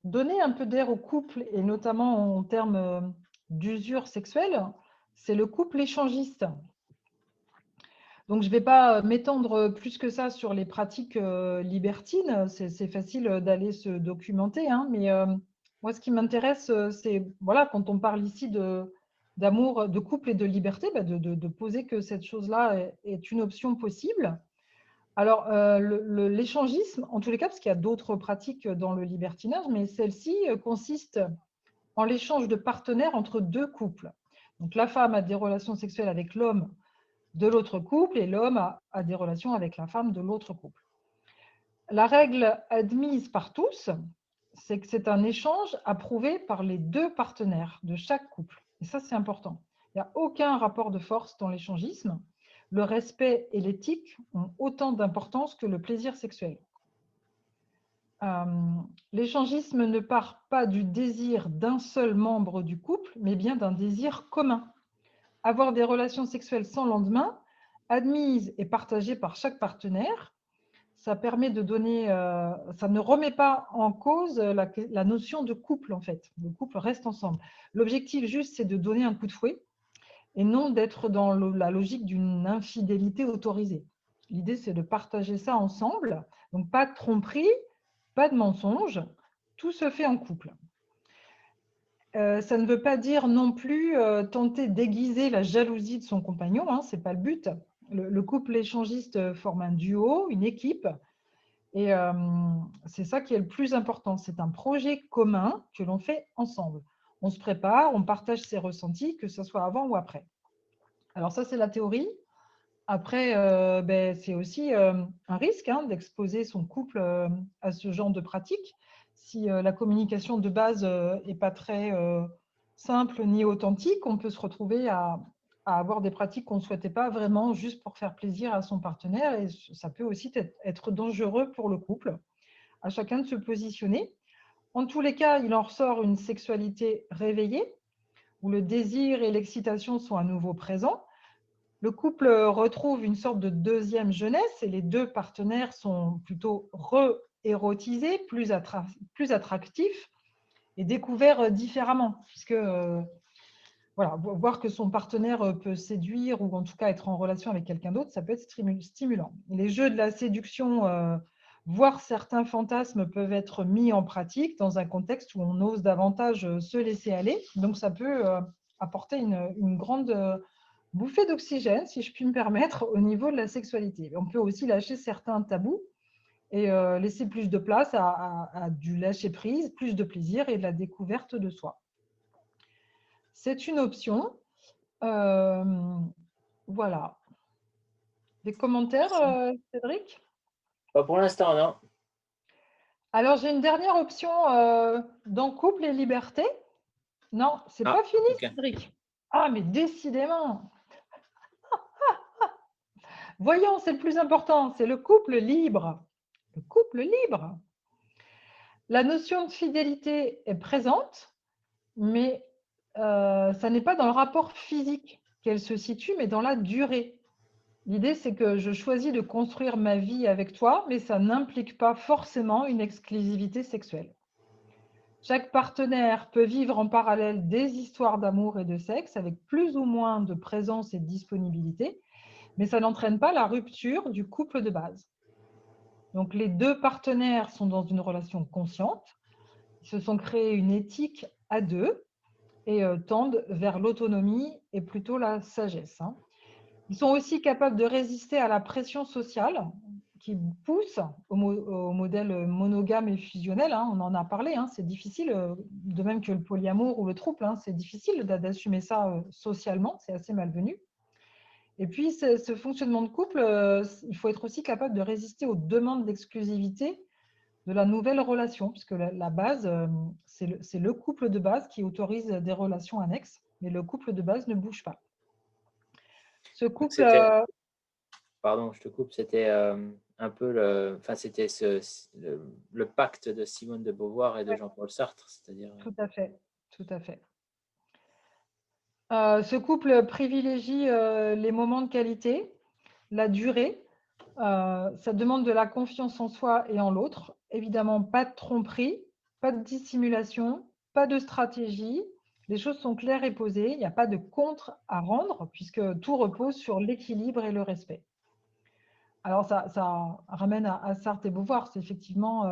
donner un peu d'air au couple, et notamment en termes d'usure sexuelle, c'est le couple échangiste. Donc, je ne vais pas m'étendre plus que ça sur les pratiques libertines. C'est facile d'aller se documenter, hein, mais moi, ce qui m'intéresse, c'est, voilà, quand on parle ici d'amour, de couple et de liberté, bah, de poser que cette chose-là est une option possible. Alors, l'échangisme, en tous les cas, parce qu'il y a d'autres pratiques dans le libertinage, mais celle-ci consiste en l'échange de partenaires entre deux couples. Donc, la femme a des relations sexuelles avec l'homme de l'autre couple et l'homme a des relations avec la femme de l'autre couple. La règle admise par tous, c'est que c'est un échange approuvé par les deux partenaires de chaque couple. Et ça, c'est important. Il n'y a aucun rapport de force dans l'échangisme. Le respect et l'éthique ont autant d'importance que le plaisir sexuel. L'échangisme ne part pas du désir d'un seul membre du couple, mais bien d'un désir commun. Avoir des relations sexuelles sans lendemain, admises et partagées par chaque partenaire, ça permet de donner, ça ne remet pas en cause la notion de couple en fait. Le couple reste ensemble. L'objectif juste, c'est de donner un coup de fouet et non d'être dans la logique d'une infidélité autorisée. L'idée, c'est de partager ça ensemble. Donc, pas de tromperie, pas de mensonge. Tout se fait en couple. Ça ne veut pas dire non plus tenter d'aiguiser la jalousie de son compagnon, hein, ce n'est pas le but. Le couple échangiste forme un duo, une équipe, et c'est ça qui est le plus important. C'est un projet commun que l'on fait ensemble. On se prépare, on partage ses ressentis, que ce soit avant ou après. Alors ça, c'est la théorie. Après, c'est aussi un risque hein, d'exposer son couple à ce genre de pratique. Si la communication de base n'est pas très simple ni authentique, on peut se retrouver à avoir des pratiques qu'on ne souhaitait pas vraiment juste pour faire plaisir à son partenaire. Et ça peut aussi être dangereux pour le couple. À chacun de se positionner. En tous les cas, il en ressort une sexualité réveillée, où le désir et l'excitation sont à nouveau présents. Le couple retrouve une sorte de deuxième jeunesse et les deux partenaires sont plutôt re-érotisés, plus attractifs et découverts différemment. Puisque voilà, voir que son partenaire peut séduire ou en tout cas être en relation avec quelqu'un d'autre, ça peut être stimulant. Les jeux de la séduction, voire certains fantasmes peuvent être mis en pratique dans un contexte où on ose davantage se laisser aller. Donc ça peut apporter une grande bouffée d'oxygène, si je puis me permettre, au niveau de la sexualité. On peut aussi lâcher certains tabous et laisser plus de place à du lâcher-prise, plus de plaisir et de la découverte de soi. C'est une option. Voilà. Des commentaires, Cédric? Pas pour l'instant, non. Alors, j'ai une dernière option dans couple et liberté. Non, c'est pas fini, okay. Cédric. Ah, mais décidément. Voyons, c'est le plus important, c'est le couple libre. Le couple libre. La notion de fidélité est présente, mais ça n'est pas dans le rapport physique qu'elle se situe, mais dans la durée. L'idée, c'est que je choisis de construire ma vie avec toi, mais ça n'implique pas forcément une exclusivité sexuelle. Chaque partenaire peut vivre en parallèle des histoires d'amour et de sexe avec plus ou moins de présence et de disponibilité, mais ça n'entraîne pas la rupture du couple de base. Donc, les deux partenaires sont dans une relation consciente, ils se sont créés une éthique à deux et tendent vers l'autonomie et plutôt la sagesse. Ils sont aussi capables de résister à la pression sociale qui pousse au modèle monogame et fusionnel. On en a parlé, c'est difficile, de même que le polyamour ou le trouble, c'est difficile d'assumer ça socialement, c'est assez malvenu. Et puis, ce fonctionnement de couple, il faut être aussi capable de résister aux demandes d'exclusivité de la nouvelle relation, puisque la base, c'est le couple de base qui autorise des relations annexes, mais le couple de base ne bouge pas. Ce couple… Pardon, je te coupe, c'était un peu c'était le pacte de Simone de Beauvoir et de Jean-Paul Sartre, c'est-à-dire… Tout à fait, tout à fait. Ce couple privilégie les moments de qualité, la durée. Ça demande de la confiance en soi et en l'autre. Évidemment, pas de tromperie, pas de dissimulation, pas de stratégie. Les choses sont claires et posées. Il n'y a pas de contre à rendre puisque tout repose sur l'équilibre et le respect. Alors, ça ramène à Sartre et Beauvoir. C'est effectivement,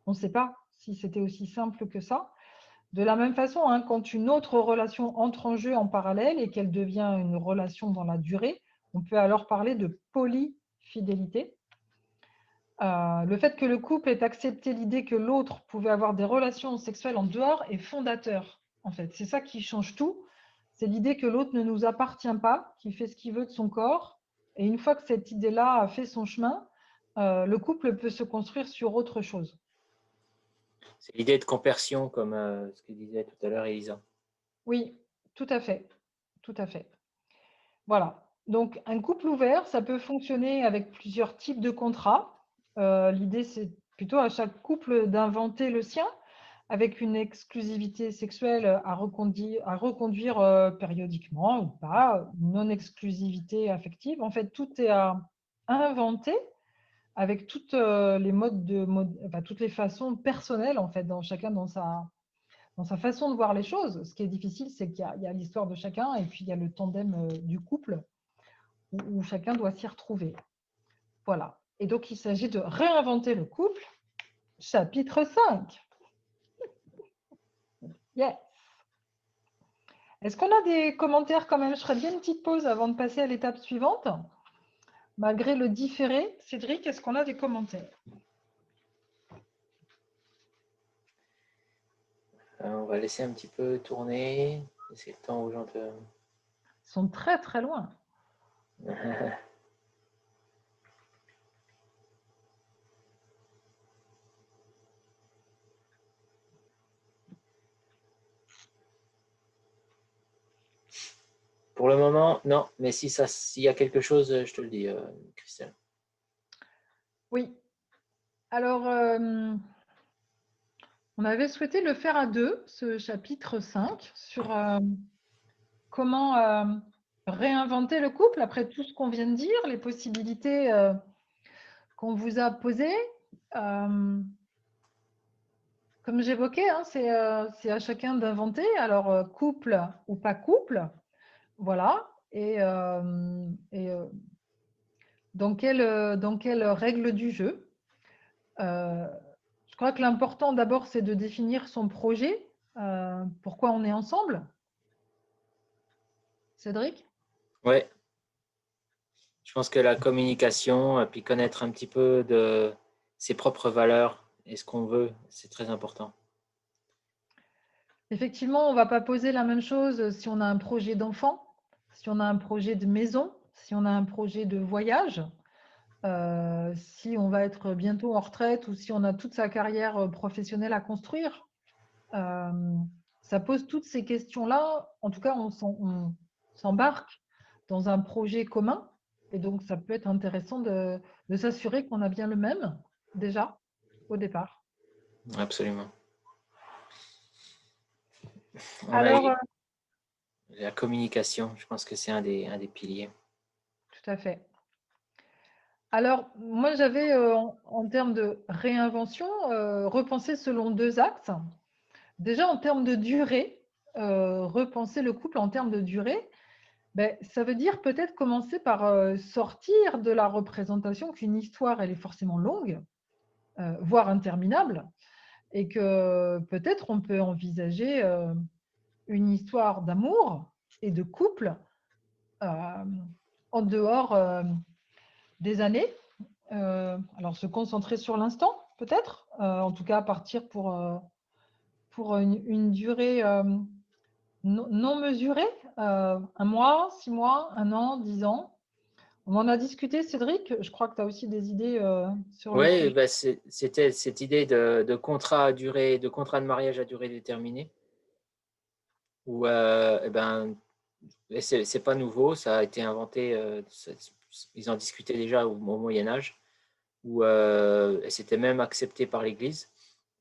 on ne sait pas si c'était aussi simple que ça. De la même façon, hein, quand une autre relation entre en jeu en parallèle et qu'elle devient une relation dans la durée, on peut alors parler de polyfidélité. Le fait que le couple ait accepté l'idée que l'autre pouvait avoir des relations sexuelles en dehors est fondateur, en fait. C'est ça qui change tout. C'est l'idée que l'autre ne nous appartient pas, qu'il fait ce qu'il veut de son corps. Et une fois que cette idée-là a fait son chemin, le couple peut se construire sur autre chose. C'est l'idée de compersion, comme ce que disait tout à l'heure Elisa. Oui, tout à fait. Tout à fait. Voilà. Donc, un couple ouvert, ça peut fonctionner avec plusieurs types de contrats. L'idée, c'est plutôt à chaque couple d'inventer le sien, avec une exclusivité sexuelle à reconduire périodiquement ou pas, une non-exclusivité affective. En fait, tout est à inventer avec toutes les enfin, toutes les façons personnelles, en fait, chacun dans sa façon de voir les choses. Ce qui est difficile, c'est qu'il y a l'histoire de chacun et puis il y a le tandem du couple où chacun doit s'y retrouver. Voilà. Et donc, il s'agit de réinventer le couple, chapitre 5. Yes. Est-ce qu'on a des commentaires quand même? Je ferais bien une petite pause avant de passer à l'étape suivante. Malgré le différé, Cédric, est-ce qu'on a des commentaires? On va laisser un petit peu tourner. C'est le temps aux gens de... Ils sont très très loin. Pour le moment, non. Mais s'il y a quelque chose, je te le dis, Christelle. Oui. Alors, on avait souhaité le faire à deux, ce chapitre 5, sur comment réinventer le couple après tout ce qu'on vient de dire, les possibilités qu'on vous a posées. Comme j'évoquais, hein, c'est à chacun d'inventer. Alors, couple ou pas couple, voilà. Et dans quelle règle du jeu? Je crois que l'important d'abord, c'est de définir son projet. Pourquoi on est ensemble? Cédric? Ouais. Je pense que la communication, puis connaître un petit peu de ses propres valeurs et ce qu'on veut, c'est très important. Effectivement, on ne va pas poser la même chose si on a un projet d'enfant, si on a un projet de maison, si on a un projet de voyage, si on va être bientôt en retraite ou si on a toute sa carrière professionnelle à construire. Ça pose toutes ces questions-là. En tout cas, on s'embarque dans un projet commun. Et donc, ça peut être intéressant de s'assurer qu'on a bien le même déjà au départ. Absolument. Alors, La communication, je pense que c'est un des piliers. tout à fait. Alors, moi, j'avais, en termes de réinvention, repensé selon deux axes. Déjà, en termes de durée, repenser le couple en termes de durée, ben, ça veut dire peut-être commencer par sortir de la représentation qu'une histoire, elle est forcément longue, voire interminable, et que peut-être on peut envisager une histoire d'amour et de couple en dehors des années. Alors se concentrer sur l'instant, peut-être, en tout cas partir pour une durée non mesurée, 1 mois, 6 mois, 1 an, 10 ans. On en a discuté, Cédric. Je crois que tu as aussi des idées sur le Oui, sujet. bah c'était cette idée de contrat à durée, de contrat de mariage à durée déterminée, où eh ben, c'est pas nouveau, ça a été inventé, ils en discutaient déjà au Moyen Âge, où c'était même accepté par l'Église,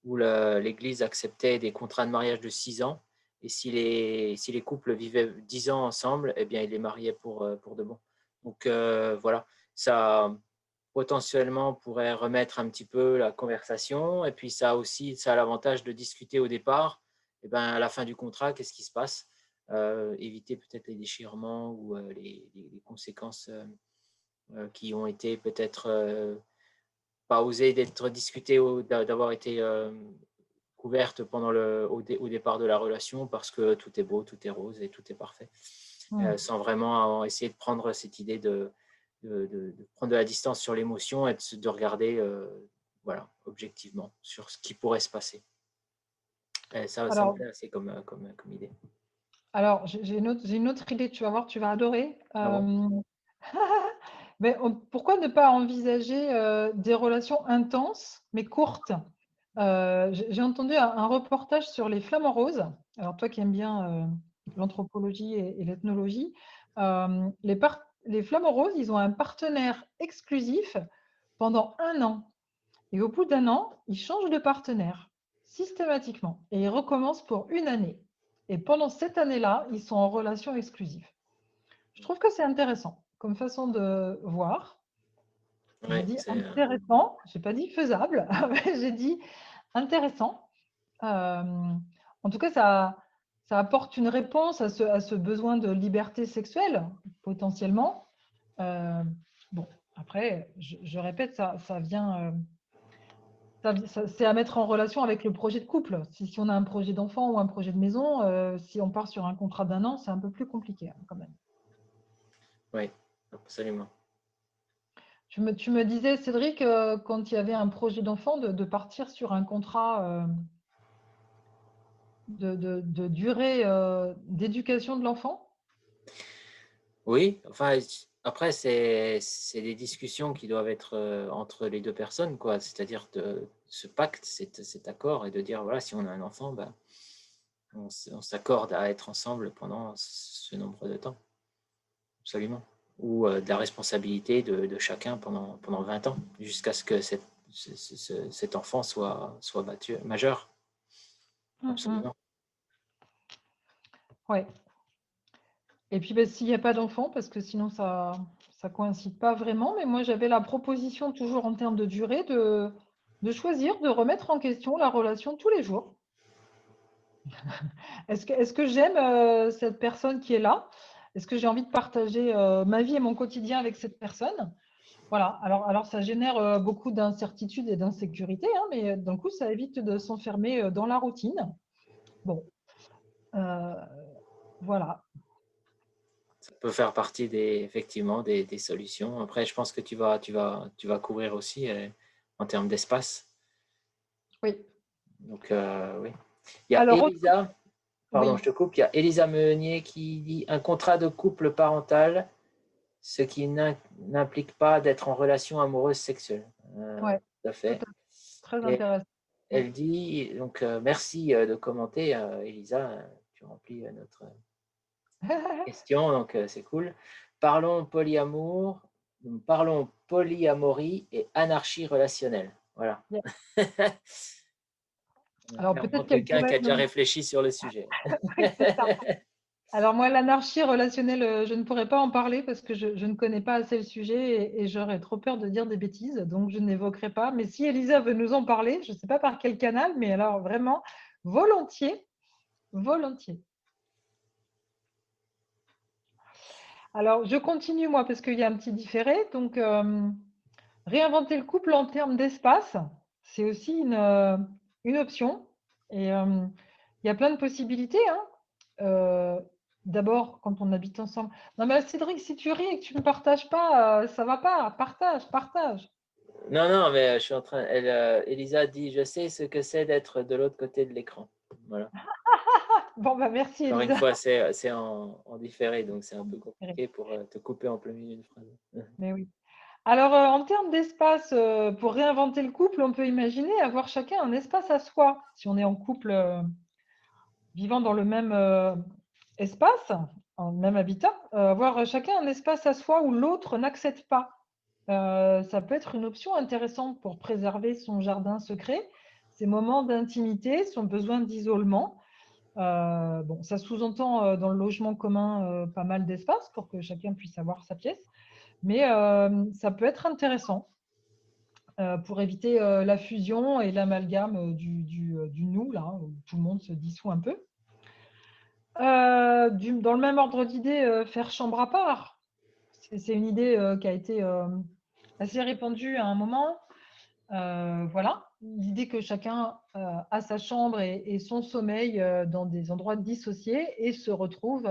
où l'Église acceptait des contrats de mariage de 6 ans, et si les couples vivaient 10 ans ensemble, eh bien, ils les mariaient pour de bon. Donc voilà, ça, potentiellement pourrait remettre un petit peu la conversation. Et puis, ça a l'avantage de discuter au départ. Et ben, à la fin du contrat, qu'est-ce qui se passe? Éviter peut-être les déchirements ou les conséquences qui ont été peut-être pas osées d'être discutées ou d'avoir été couvertes au départ de la relation parce que tout est beau, tout est rose et tout est parfait. Sans vraiment essayer de prendre cette idée de prendre de la distance sur l'émotion et de regarder voilà, objectivement sur ce qui pourrait se passer. Et ça me Alors, plaît assez comme idée. alors j'ai une autre idée, tu vas voir, tu vas adorer. Ah bon? Mais pourquoi ne pas envisager des relations intenses mais courtes? J'ai entendu un reportage sur les flamants roses. Alors toi qui aimes bien l'anthropologie et l'ethnologie, les flamants roses, ils ont un partenaire exclusif pendant 1 an. Et au bout d'1 an, ils changent de partenaire systématiquement et ils recommencent pour 1 année. Et pendant cette année-là, ils sont en relation exclusive. Je trouve que c'est intéressant comme façon de voir. J'ai Ouais, dit c'est intéressant, j'ai pas dit faisable, j'ai dit intéressant. En tout cas, ça apporte une réponse à ce besoin de liberté sexuelle, potentiellement. Bon, après, je répète, ça vient, c'est à mettre en relation avec le projet de couple. Si on a un projet d'enfant ou un projet de maison, si on part sur un contrat d'1 an, c'est un peu plus compliqué quand même. oui, absolument. Tu me disais, Cédric, quand il y avait un projet d'enfant, de partir sur un contrat de durée d'éducation de l'enfant? Oui, enfin, après, c'est des discussions qui doivent être entre les deux personnes, quoi. C'est-à-dire de ce pacte, cet accord, et de dire, voilà, si on a un enfant, ben, on s'accorde à être ensemble pendant ce nombre de temps. Absolument. Ou de la responsabilité de chacun pendant 20 ans, jusqu'à ce que cet enfant soit majeur. Absolument. Ouais. Et puis, ben, s'il n'y a pas d'enfant, parce que sinon ça coïncide pas vraiment, mais moi j'avais la proposition toujours en termes de durée de choisir, de remettre en question la relation tous les jours. Est-ce que j'aime cette personne qui est là? Est-ce que j'ai envie de partager ma vie et mon quotidien avec cette personne? Voilà, alors ça génère beaucoup d'incertitudes et d'insécurité, hein, mais d'un coup, ça évite de s'enfermer dans la routine. Bon, euh, voilà. Ça peut faire partie effectivement des solutions. Après, je pense que tu vas couvrir aussi en termes d'espace. Oui. Donc, oui. Il y a Alors, Elisa, pardon, oui, je te coupe, il y a Elisa Meunier qui dit un contrat de couple parental, ce qui n'implique pas d'être en relation amoureuse sexuelle. ouais, Tout à tout fait. à fait. Très Et intéressant. elle dit, donc merci de commenter, Elisa, tu remplis notre question, donc c'est cool. Parlons polyamorie et anarchie relationnelle. Voilà. Bien. Alors, Clairement peut-être qu'elle quelqu'un qui pourrait a déjà réfléchi sur le sujet. Oui, c'est ça. Alors moi, l'anarchie relationnelle, je ne pourrais pas en parler parce que je ne connais pas assez le sujet et j'aurais trop peur de dire des bêtises, donc je n'évoquerai pas. Mais si Elisa veut nous en parler, je ne sais pas par quel canal, mais alors vraiment, volontiers, volontiers. Alors, je continue moi parce qu'il y a un petit différé. Donc, réinventer le couple en termes d'espace, c'est aussi une option. Et il y a plein de possibilités, hein. D'abord, quand on habite ensemble. Non, mais Cédric, si tu ris et que tu ne partages pas, ça va pas. Partage, partage. Non, non, mais je suis en train. Elisa dit, je sais ce que c'est d'être de l'autre côté de l'écran. Voilà. Bon, bah merci, Encore une Elisa. fois, c'est en différé, donc c'est un peu compliqué pour te couper en plein milieu d'une phrase. Mais oui. Alors, en termes d'espace, pour réinventer le couple, on peut imaginer avoir chacun un espace à soi. Si on est en couple vivant dans le même espace, en même habitat, avoir chacun un espace à soi où l'autre n'accède pas. Ça peut être une option intéressante pour préserver son jardin secret, ses moments d'intimité, son besoin d'isolement. Bon, ça sous-entend dans le logement commun pas mal d'espace pour que chacun puisse avoir sa pièce, mais ça peut être intéressant. pour éviter la fusion et l'amalgame du nous, là, où tout le monde se dissout un peu. Dans le même ordre d'idée, faire chambre à part. C'est une idée qui a été assez répandue à un moment. Voilà, l'idée que chacun a sa chambre et son sommeil dans des endroits dissociés et se retrouve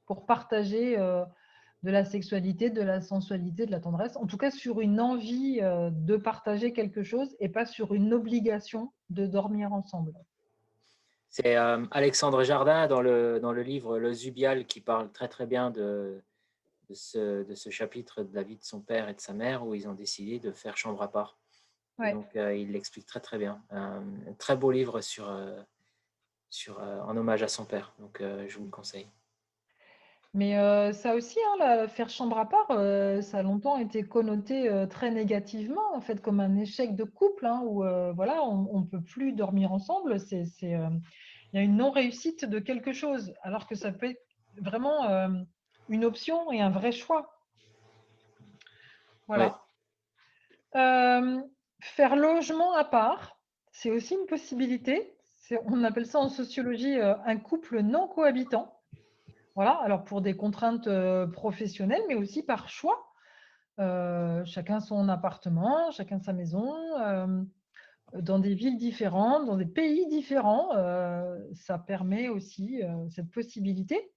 pour partager de la sexualité, de la sensualité, de la tendresse, en tout cas sur une envie de partager quelque chose et pas sur une obligation de dormir ensemble. C'est Alexandre Jardin dans le livre Le Zubial qui parle très très bien de ce chapitre de la vie de son père et de sa mère où ils ont décidé de faire chambre à part. Et Ouais. donc, il l'explique très très bien. Un très beau livre en hommage à son père. Donc, je vous le conseille. Mais ça aussi, hein, faire chambre à part, ça a longtemps été connoté très négativement, en fait, comme un échec de couple, hein, où voilà, on ne peut plus dormir ensemble. Il y a une non-réussite de quelque chose, alors que ça peut être vraiment une option et un vrai choix. Ouais. Voilà. Faire logement à part, c'est aussi une possibilité. On appelle ça en sociologie un couple non cohabitant. Voilà, alors pour des contraintes professionnelles, mais aussi par choix. Chacun son appartement, chacun sa maison, dans des villes différentes, dans des pays différents. Ça permet aussi cette possibilité.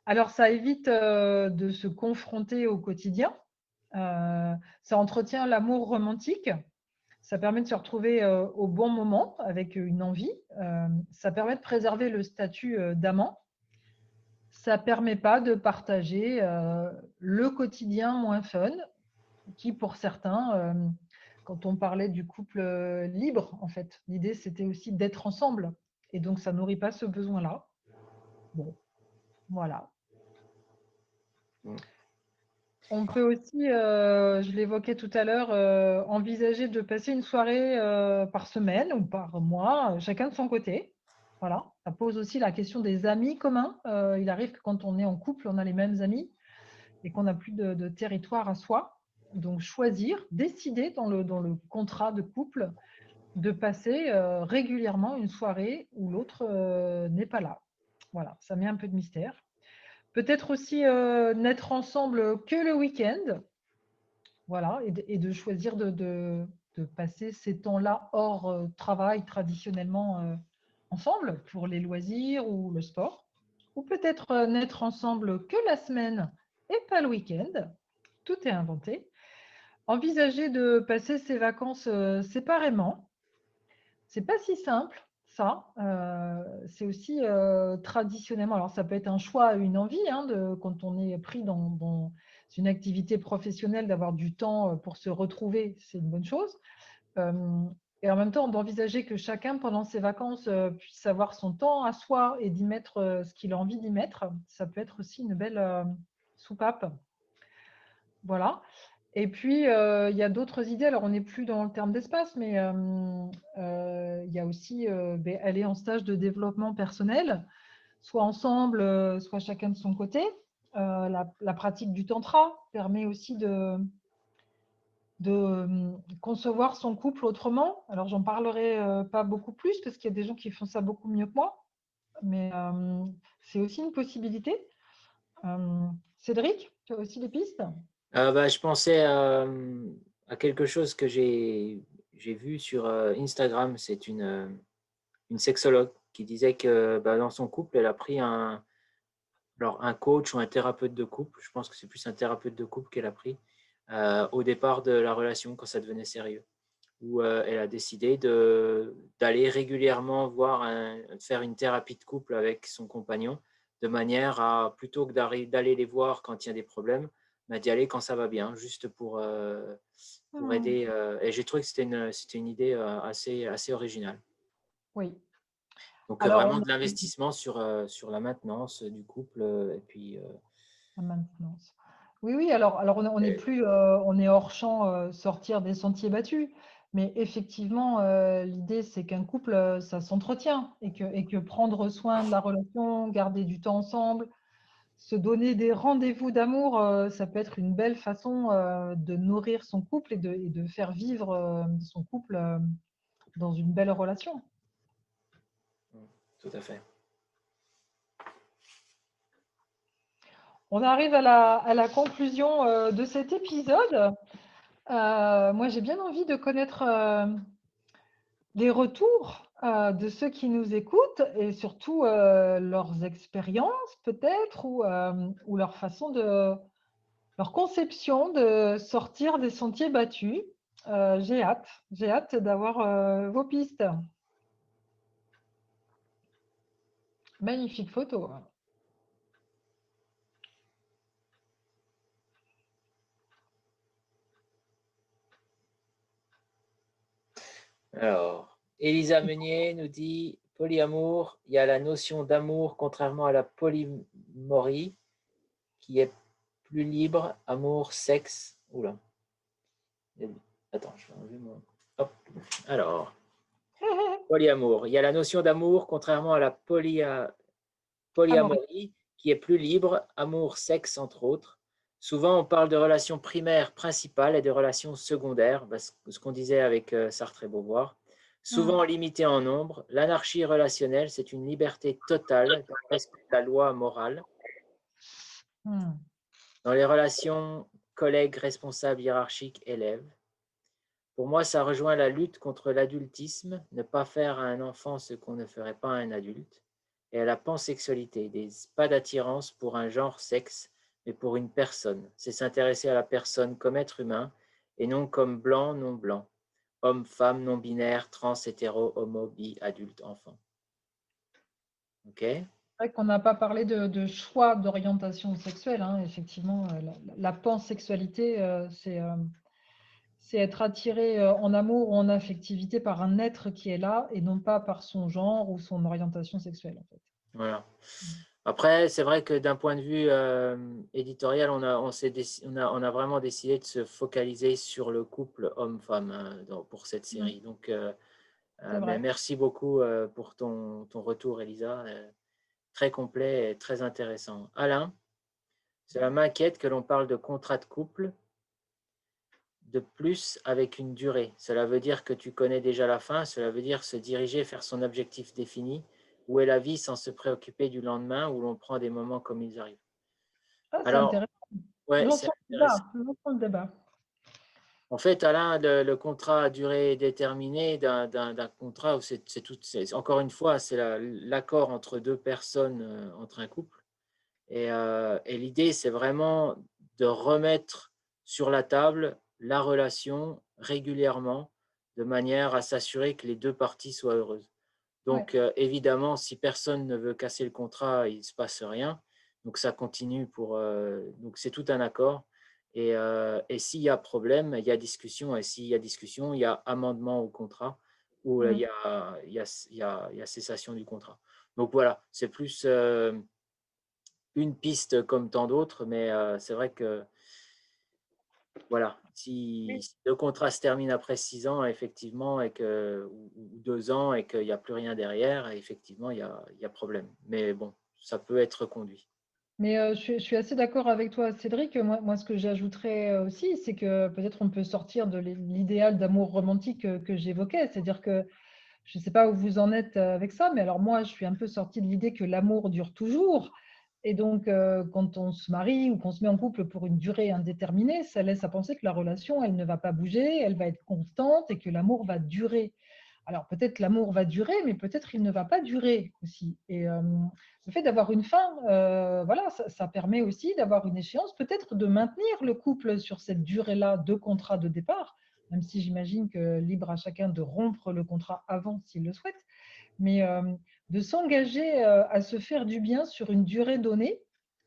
Alors, ça évite de se confronter au quotidien. Ça entretient l'amour romantique. Ça permet de se retrouver au bon moment avec une envie. Ça permet de préserver le statut d'amant. Ça ne permet pas de partager le quotidien moins fun, qui pour certains, quand on parlait du couple libre, en fait, l'idée c'était aussi d'être ensemble. Et donc ça nourrit pas ce besoin-là. Bon, voilà. Mm. On peut aussi, je l'évoquais tout à l'heure, envisager de passer une soirée par semaine ou par mois, chacun de son côté. Voilà, ça pose aussi la question des amis communs. Il arrive que quand on est en couple, on a les mêmes amis et qu'on n'a plus de territoire à soi. Donc choisir, décider dans le contrat de couple de passer régulièrement une soirée où l'autre n'est pas là. Voilà, ça met un peu de mystère. Peut-être aussi n'être ensemble que le week-end. Voilà, et de choisir de passer ces temps-là hors travail traditionnellement ensemble pour les loisirs ou le sport. Ou peut-être n'être ensemble que la semaine et pas le week-end. Tout est inventé. Envisager de passer ses vacances séparément. C'est pas si simple, ça. C'est aussi traditionnellement, alors ça peut être un choix, une envie, hein, quand on est pris dans une activité professionnelle, d'avoir du temps pour se retrouver, c'est une bonne chose. Et en même temps, d'envisager que chacun, pendant ses vacances, puisse avoir son temps à soi et d'y mettre ce qu'il a envie d'y mettre, ça peut être aussi une belle soupape. Voilà. Et puis, il y a d'autres idées. Alors, on n'est plus dans le terme d'espace, mais il y a aussi aller en stage de développement personnel, soit ensemble, soit chacun de son côté. La pratique du tantra permet aussi de concevoir son couple autrement. Alors, j'en parlerai pas beaucoup plus parce qu'il y a des gens qui font ça beaucoup mieux que moi, mais c'est aussi une possibilité. Cédric, tu as aussi des pistes? Je pensais à quelque chose que j'ai vu sur Instagram. C'est une sexologue qui disait que dans son couple, elle a pris un coach ou un thérapeute de couple. Je pense que c'est plus un thérapeute de couple qu'elle a pris au départ de la relation quand ça devenait sérieux. Où elle a décidé d'aller régulièrement faire une thérapie de couple avec son compagnon, de manière à, plutôt que d'aller les voir quand il y a des problèmes, d'y aller quand ça va bien, juste pour Hmm. aider. Et j'ai trouvé que c'était une idée assez originale. Oui. Donc Alors, vraiment de l'investissement sur la maintenance du couple. Et puis, la maintenance. Oui, oui, alors on n'est plus, on est hors champ, sortir des sentiers battus. Mais effectivement, l'idée, c'est qu'un couple, ça s'entretient et que prendre soin de la relation, garder du temps ensemble, se donner des rendez-vous d'amour, ça peut être une belle façon de nourrir son couple et de faire vivre son couple dans une belle relation. Tout à fait. On arrive à la conclusion de cet épisode. Moi, j'ai bien envie de connaître les retours de ceux qui nous écoutent et surtout leurs expériences peut-être ou leur façon de, leur conception de sortir des sentiers battus. J'ai hâte d'avoir vos pistes. Magnifique photo. Alors, Elisa Meunier nous dit polyamour, il y a la notion d'amour contrairement à la polymorie qui est plus libre, amour, sexe. Oula. Attends, je vais enlever mon. Hop. Alors, polyamour. Il y a la notion d'amour contrairement à la Amaury. polyamorie qui est plus libre, amour, sexe entre autres. Souvent, on parle de relations primaires principales et de relations secondaires, ce qu'on disait avec Sartre et Beauvoir. Souvent limitées en nombre, l'anarchie relationnelle, c'est une liberté totale qui respecte la loi morale. Dans les relations collègues, responsables, hiérarchiques, élèves. Pour moi, ça rejoint la lutte contre l'adultisme, ne pas faire à un enfant ce qu'on ne ferait pas à un adulte, et à la pansexualité, pas d'attirance pour un genre sexe, mais pour une personne. C'est s'intéresser à la personne comme être humain et non comme blanc, non blanc, homme, femme, non binaire, trans, hétéro, homo, bi, adulte, enfant. Ok. C'est vrai qu'on n'a pas parlé de choix d'orientation sexuelle, hein. Effectivement, la pansexualité, c'est être attiré en amour ou en affectivité par un être qui est là et non pas par son genre ou son orientation sexuelle, en fait. Voilà. Après, c'est vrai que d'un point de vue éditorial, on a vraiment décidé de se focaliser sur le couple homme-femme pour cette série. Donc, C'est mais vrai. merci beaucoup pour ton retour, Elisa. Très complet et très intéressant. Alain, cela m'inquiète que l'on parle de contrat de couple de plus avec une durée. Cela veut dire que tu connais déjà la fin, cela veut dire se diriger, faire son objectif défini. Où est la vie sans se préoccuper du lendemain, où l'on prend des moments comme ils arrivent. Ah, c'est Alors, intéressant. ouais, c'est Lançons le intéressant. débat. Lançons le débat. En fait, Alain, le contrat à durée déterminée d'un contrat, encore une fois, c'est l'accord entre deux personnes, entre un couple. Et l'idée, c'est vraiment de remettre sur la table la relation régulièrement, de manière à s'assurer que les deux parties soient heureuses. Ouais. Donc, évidemment, si personne ne veut casser le contrat, il ne se passe rien. Donc, ça continue donc, c'est tout un accord. Et s'il y a problème, il y a discussion. Et s'il y a discussion, il y a amendement au contrat ou il y a cessation du contrat. Donc, voilà, c'est plus une piste comme tant d'autres. Mais c'est vrai que, voilà, si le contrat se termine après 6 ans, effectivement, ou 2 ans, et qu'il n'y a plus rien derrière, effectivement, il y a problème. Mais bon, ça peut être conduit. Mais je suis assez d'accord avec toi, Cédric. Moi, ce que j'ajouterais aussi, c'est que peut-être on peut sortir de l'idéal d'amour romantique que j'évoquais. C'est-à-dire que je ne sais pas où vous en êtes avec ça, mais alors moi, je suis un peu sortie de l'idée que l'amour dure toujours. Et donc, quand on se marie ou qu'on se met en couple pour une durée indéterminée, ça laisse à penser que la relation, elle ne va pas bouger, elle va être constante et que l'amour va durer. Alors peut-être l'amour va durer, mais peut-être il ne va pas durer aussi. Et le fait d'avoir une fin, voilà, ça permet aussi d'avoir une échéance, peut-être de maintenir le couple sur cette durée-là de contrat de départ, même si j'imagine que libre à chacun de rompre le contrat avant s'il le souhaite, mais de s'engager à se faire du bien sur une durée donnée,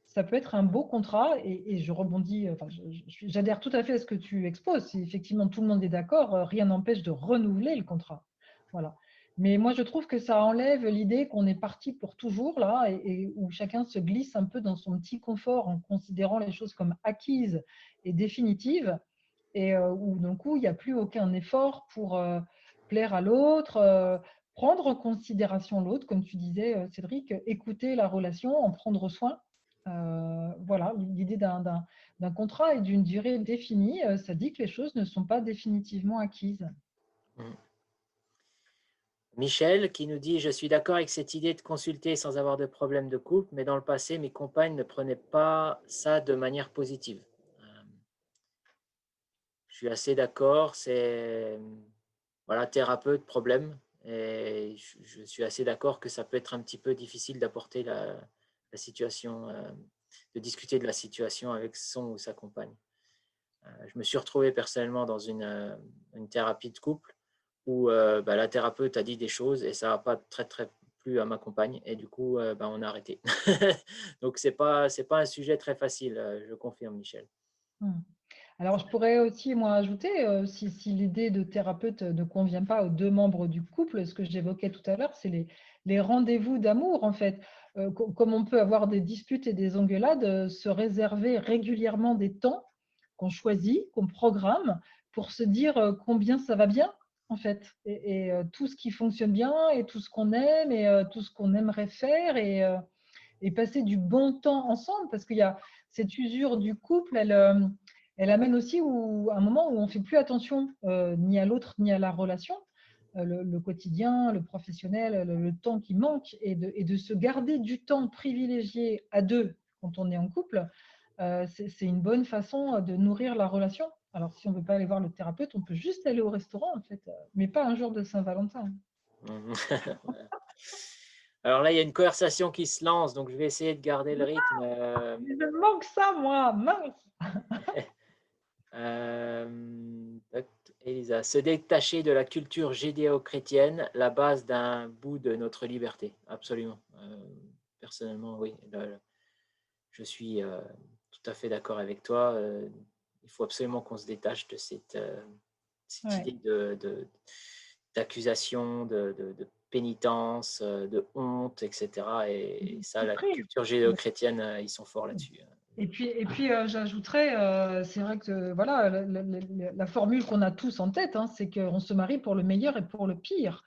ça peut être un beau contrat. Et je rebondis, enfin, j'adhère tout à fait à ce que tu exposes. Si effectivement tout le monde est d'accord, rien n'empêche de renouveler le contrat. Voilà. Mais moi, je trouve que ça enlève l'idée qu'on est parti pour toujours là et où chacun se glisse un peu dans son petit confort en considérant les choses comme acquises et définitives et où d'un coup, il n'y a plus aucun effort pour plaire à l'autre, prendre en considération l'autre, comme tu disais, Cédric, écouter la relation, en prendre soin. Voilà, l'idée d'un contrat et d'une durée définie, ça dit que les choses ne sont pas définitivement acquises. Mm. Michel qui nous dit: je suis d'accord avec cette idée de consulter sans avoir de problème de couple, mais dans le passé, mes compagnes ne prenaient pas ça de manière positive. Je suis assez d'accord, c'est voilà, thérapeute, problème. Et je suis assez d'accord que ça peut être un petit peu difficile d'apporter la situation, de discuter de la situation avec son ou sa compagne. Je me suis retrouvé personnellement dans une thérapie de couple où la thérapeute a dit des choses et ça n'a pas très très plu à ma compagne et du coup on a arrêté. Donc c'est pas un sujet très facile, je confirme Michel. Mmh. Alors, je pourrais aussi, moi, ajouter, si l'idée de thérapeute ne convient pas aux 2 membres du couple, ce que j'évoquais tout à l'heure, c'est les rendez-vous d'amour, en fait. Comme on peut avoir des disputes et des engueulades, se réserver régulièrement des temps qu'on choisit, qu'on programme pour se dire, combien ça va bien, en fait et tout ce qui fonctionne bien et tout ce qu'on aime et tout ce qu'on aimerait faire et passer du bon temps ensemble parce qu'il y a cette usure du couple, elle amène aussi un moment où on ne fait plus attention ni à l'autre ni à la relation, le quotidien, le professionnel, le temps qui manque et de se garder du temps privilégié à deux quand on est en couple, c'est une bonne façon de nourrir la relation. Alors, si on ne veut pas aller voir le thérapeute, on peut juste aller au restaurant, en fait, mais pas un jour de Saint-Valentin. Alors là, il y a une conversation qui se lance, donc je vais essayer de garder le rythme. Il me manque ça, moi, mince. Elisa, se détacher de la culture judéo-chrétienne, la base d'un bout de notre liberté. Absolument. Personnellement, oui. Je suis tout à fait d'accord avec toi. Il faut absolument qu'on se détache de cette Ouais. idée d'accusation, de pénitence, de honte, etc. Et ça, la Après, culture judéo-chrétienne, ils sont forts là-dessus. et puis j'ajouterais, c'est vrai que voilà, la formule qu'on a tous en tête, hein, c'est qu'on se marie pour le meilleur et pour le pire.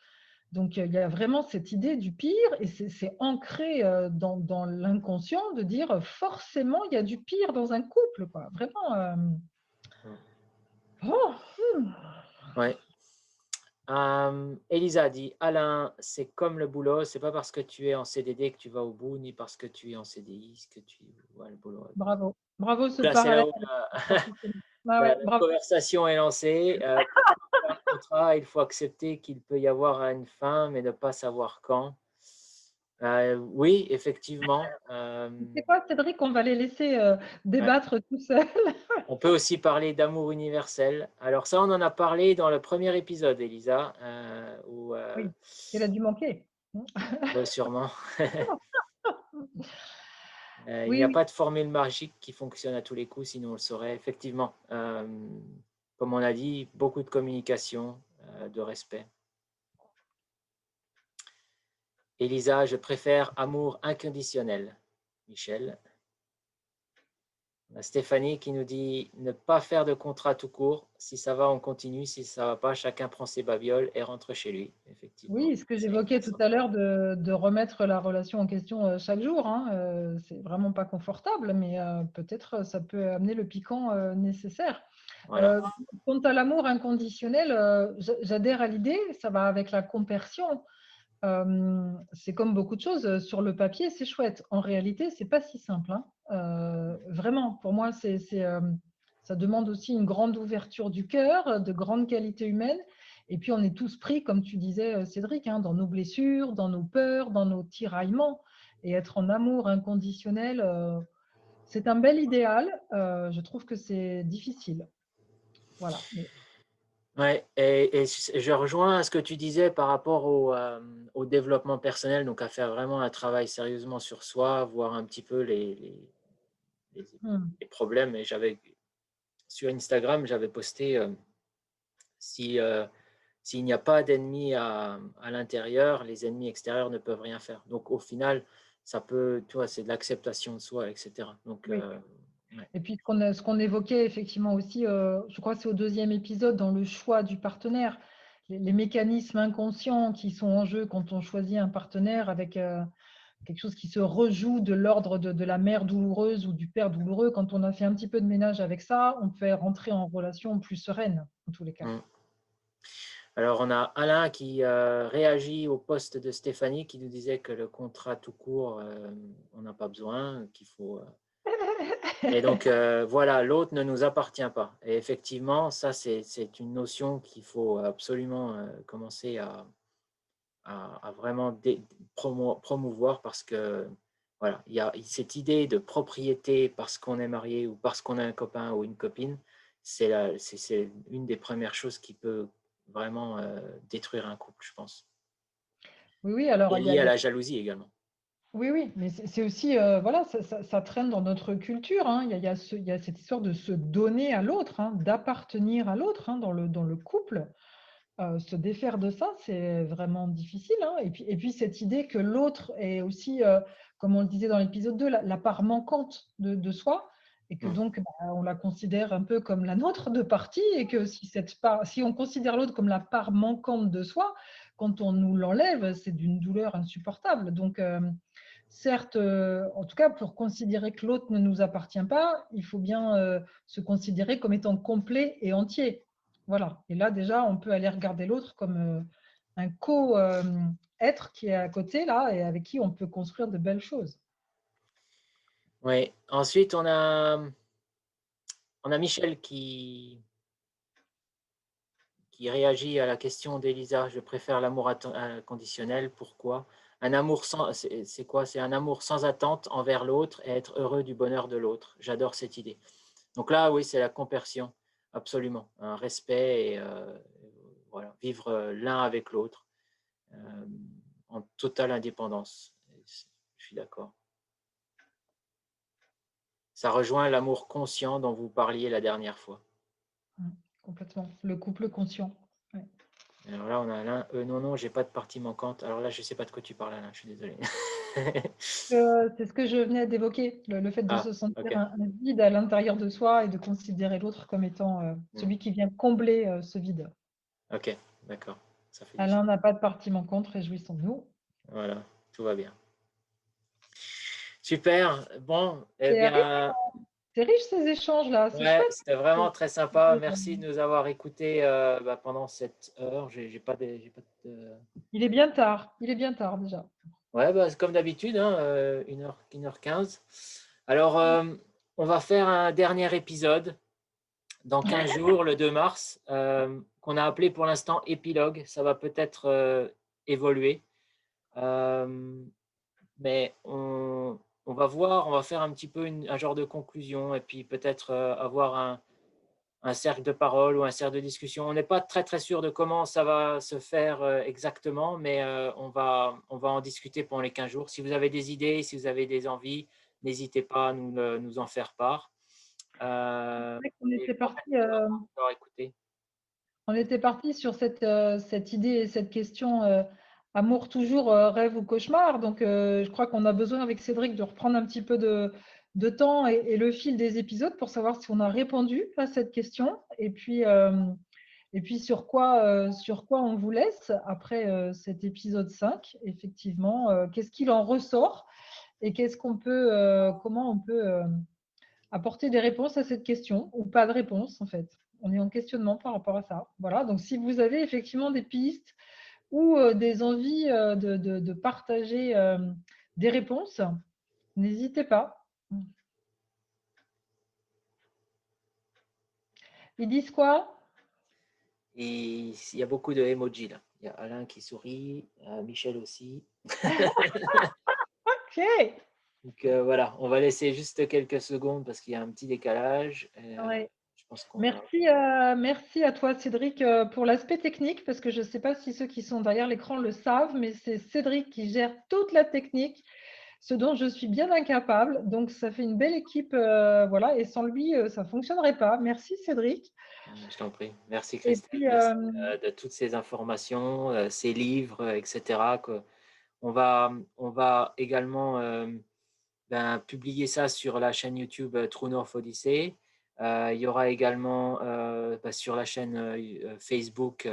Donc il y a vraiment cette idée du pire et c'est ancré dans l'inconscient de dire forcément il y a du pire dans un couple, quoi. Vraiment. Oh, Ouais. Elisa dit: Alain, c'est comme le boulot, c'est pas parce que tu es en CDD que tu vas au bout, ni parce que tu es en CDI que tu vois le boulot. bravo, bravo ce Là, c'est là parallèle où avec le professionnel. Ah ouais, la bravo. conversation est lancée. Pour faire un contrat, il faut accepter qu'il peut y avoir une fin, mais ne pas savoir quand. Oui, effectivement. C'est quoi, Cédric? On va les laisser Ouais. débattre tout seuls. On peut aussi parler d'amour universel. Alors ça, on en a parlé dans le premier épisode, Elisa, où Oui, il a dû manquer. sûrement. Il n'y Oui, a oui. pas de formule magique qui fonctionne à tous les coups, sinon on le saurait. Effectivement, comme on a dit, beaucoup de communication, de respect. Elisa, je préfère amour inconditionnel. Michel. On a Stéphanie qui nous dit ne pas faire de contrat tout court. Si ça va, on continue. Si ça va pas, chacun prend ses babioles et rentre chez lui. Effectivement, Oui, ce que c'est une j'évoquais tout façon. à l'heure de remettre la relation en question chaque jour, hein, c'est vraiment pas confortable, mais peut-être ça peut amener le piquant nécessaire. Voilà. Euh, Quant à l'amour inconditionnel, j'adhère à l'idée, ça va avec la compersion. C'est comme beaucoup de choses, sur le papier, c'est chouette. En réalité, c'est pas si simple, hein. Vraiment, pour moi, ça demande aussi une grande ouverture du cœur, de grandes qualités humaines. Et puis, on est tous pris, comme tu disais, Cédric, hein, dans nos blessures, dans nos peurs, dans nos tiraillements. Et être en amour inconditionnel, c'est un bel idéal. Je trouve que c'est difficile. Voilà. Mais, Ouais, et je rejoins ce que tu disais par rapport au développement personnel, donc à faire vraiment un travail sérieusement sur soi, voir un petit peu les- hmm, les problèmes. Et sur Instagram, j'avais posté si, s'il n'y a pas d'ennemis à l'intérieur, les ennemis extérieurs ne peuvent rien faire. Donc au final, ça peut, tu vois, c'est de l'acceptation de soi, etc. Donc, oui. ouais. Et puis ce qu'on évoquait effectivement aussi, je crois que c'est au deuxième épisode, dans le choix du partenaire, les mécanismes inconscients qui sont en jeu quand on choisit un partenaire avec quelque chose qui se rejoue de l'ordre de la mère douloureuse ou du père douloureux. Quand on a fait un petit peu de ménage avec ça, on peut rentrer en relation plus sereine, en tous les cas. Mm. Alors, on a Alain qui réagit au post de Stéphanie qui nous disait que le contrat tout court, on n'a pas besoin, qu'il faut… Et donc, voilà, l'autre ne nous appartient pas. Et effectivement, ça, c'est une notion qu'il faut absolument commencer à vraiment promouvoir parce que, voilà, il y a cette idée de propriété parce qu'on est marié ou parce qu'on a un copain ou une copine. C'est une des premières choses qui peut vraiment détruire un couple, je pense. Oui, oui, alors Et lié à la jalousie également. oui, oui, mais c'est aussi, voilà, ça traîne dans notre culture, hein. Il y a cette histoire de se donner à l'autre, hein, d'appartenir à l'autre, hein, dans le couple. Se défaire de ça, c'est vraiment difficile, hein. Et puis cette idée que l'autre est aussi, comme on le disait dans l'épisode 2, la part manquante de soi, et que Mm. donc on la considère un peu comme la nôtre de partie, et que si on considère l'autre comme la part manquante de soi, quand on nous l'enlève, c'est d'une douleur insupportable. Donc, certes, en tout cas, pour considérer que l'autre ne nous appartient pas, il faut bien se considérer comme étant complet et entier. Voilà. Et là, déjà, on peut aller regarder l'autre comme un co-être qui est à côté, là, et avec qui on peut construire de belles choses. Oui. Ensuite, on a Michel qui réagit à la question d'Elisa. Je préfère l'amour inconditionnel. Pourquoi? Un amour sans, c'est quoi? C'est un amour sans attente envers l'autre et être heureux du bonheur de l'autre. J'adore cette idée. Donc là, oui, c'est la compersion, absolument. Un respect et voilà, vivre l'un avec l'autre en totale indépendance. Je suis d'accord. Ça rejoint l'amour conscient dont vous parliez la dernière fois. Complètement. Le couple conscient. Ouais. Alors là, on a Alain. Non, non, j'ai pas de partie manquante. Alors là, je sais pas de quoi tu parles, Alain. Je suis désolé. C'est ce que je venais d'évoquer, le fait de Ah, se sentir ok. un vide à l'intérieur de soi et de considérer l'autre comme étant celui qui vient combler ce vide. Ok, d'accord. Ça fait du sens. Alain n'a pas de partie manquante, réjouissons-nous. Voilà, tout va bien. Super. Bon, eh C'est riche, bien, c'est riche ces échanges-là, c'est ouais, chouette. c'était vraiment très sympa. Merci de nous avoir écoutés pendant cette heure. J'ai pas Il est bien tard, il est bien tard déjà. Ouais, bah, c'est comme d'habitude, hein, 1h15. Alors, on va faire un dernier épisode dans 15 jours, le 2 mars, qu'on a appelé pour l'instant épilogue. Ça va peut-être évoluer. Mais on va voir, on va faire un petit peu un genre de conclusion et puis peut-être avoir un cercle de parole ou un cercle de discussion. On n'est pas très très sûr de comment ça va se faire exactement, mais on va en discuter pendant les 15 jours. Si vous avez des idées, si vous avez des envies, n'hésitez pas à nous en faire part. On Et était je vous parti, remercie vraiment d'avoir écouté. on était parti sur cette idée et cette question amour toujours, rêve ou cauchemar. Donc, je crois qu'on a besoin avec Cédric de reprendre un petit peu de temps et le fil des épisodes pour savoir si on a répondu à cette question. Et puis sur quoi on vous laisse après cet épisode 5, effectivement. Qu'est-ce qu'il en ressort et comment on peut apporter des réponses à cette question ou pas de réponse en fait. On est en questionnement par rapport à ça. Voilà, donc si vous avez effectivement des pistes ou des envies de partager des réponses, n'hésitez pas. Ils disent quoi? Et il y a beaucoup de emojis là. Il y a Alain qui sourit, Michel aussi. Ok. Donc voilà, on va laisser juste quelques secondes parce qu'il y a un petit décalage. Ouais. Je pense qu'on va… Merci à toi Cédric pour l'aspect technique parce que je ne sais pas si ceux qui sont derrière l'écran le savent, mais c'est Cédric qui gère toute la technique, ce dont je suis bien incapable. Donc ça fait une belle équipe, voilà, et sans lui, ça ne fonctionnerait pas. Merci Cédric. Je t'en prie. Merci Et Christelle. puis, Merci de toutes ces informations, ces livres, etc. On va également publier ça sur la chaîne YouTube True North Odyssey. Il y aura également sur la chaîne Facebook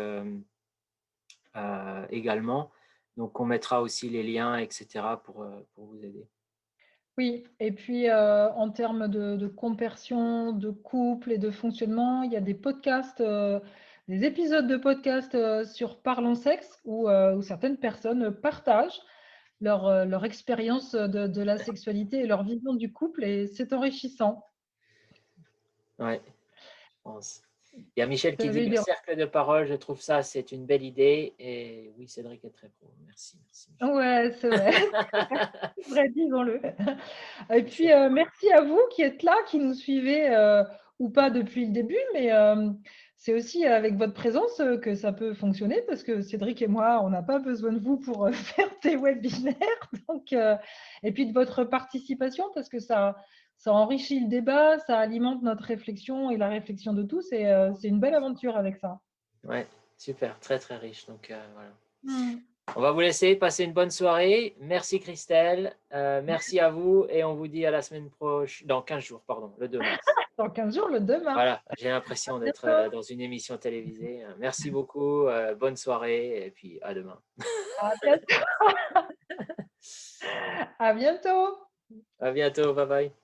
également. Donc, on mettra aussi les liens, etc. pour vous aider. Oui, et puis en termes de compersion, de couple et de fonctionnement, il y a des podcasts, des épisodes de podcasts sur Parlons Sexe où certaines personnes partagent leur expérience de la sexualité et leur vision du couple et c'est enrichissant. Ouais, je pense. Il y a Michel Vous qui dit avez eu le des... cercle de parole, je trouve ça, c'est une belle idée. Et oui, Cédric est très pro. Merci, merci Michel. Ouais, c'est vrai, c'est vrai, disons-le. Et puis, Merci. merci à vous qui êtes là, qui nous suivez ou pas depuis le début, mais c'est aussi avec votre présence que ça peut fonctionner parce que Cédric et moi, on n'a pas besoin de vous pour faire des webinaires. Donc, et puis de votre participation parce que ça enrichit le débat, ça alimente notre réflexion et la réflexion de tous et c'est une belle aventure avec ça. Ouais, super, très très riche. Donc voilà. Hmm. On va vous laisser passer une bonne soirée. Merci Christelle, merci à vous et on vous dit à la semaine prochaine, dans 15 jours, pardon, le 2 mars. Dans 15 jours, le 2 mars. Voilà, j'ai l'impression d'être Bientôt. dans une émission télévisée. Merci beaucoup, bonne soirée et puis à demain. À bientôt. À bientôt. À bientôt, bye bye.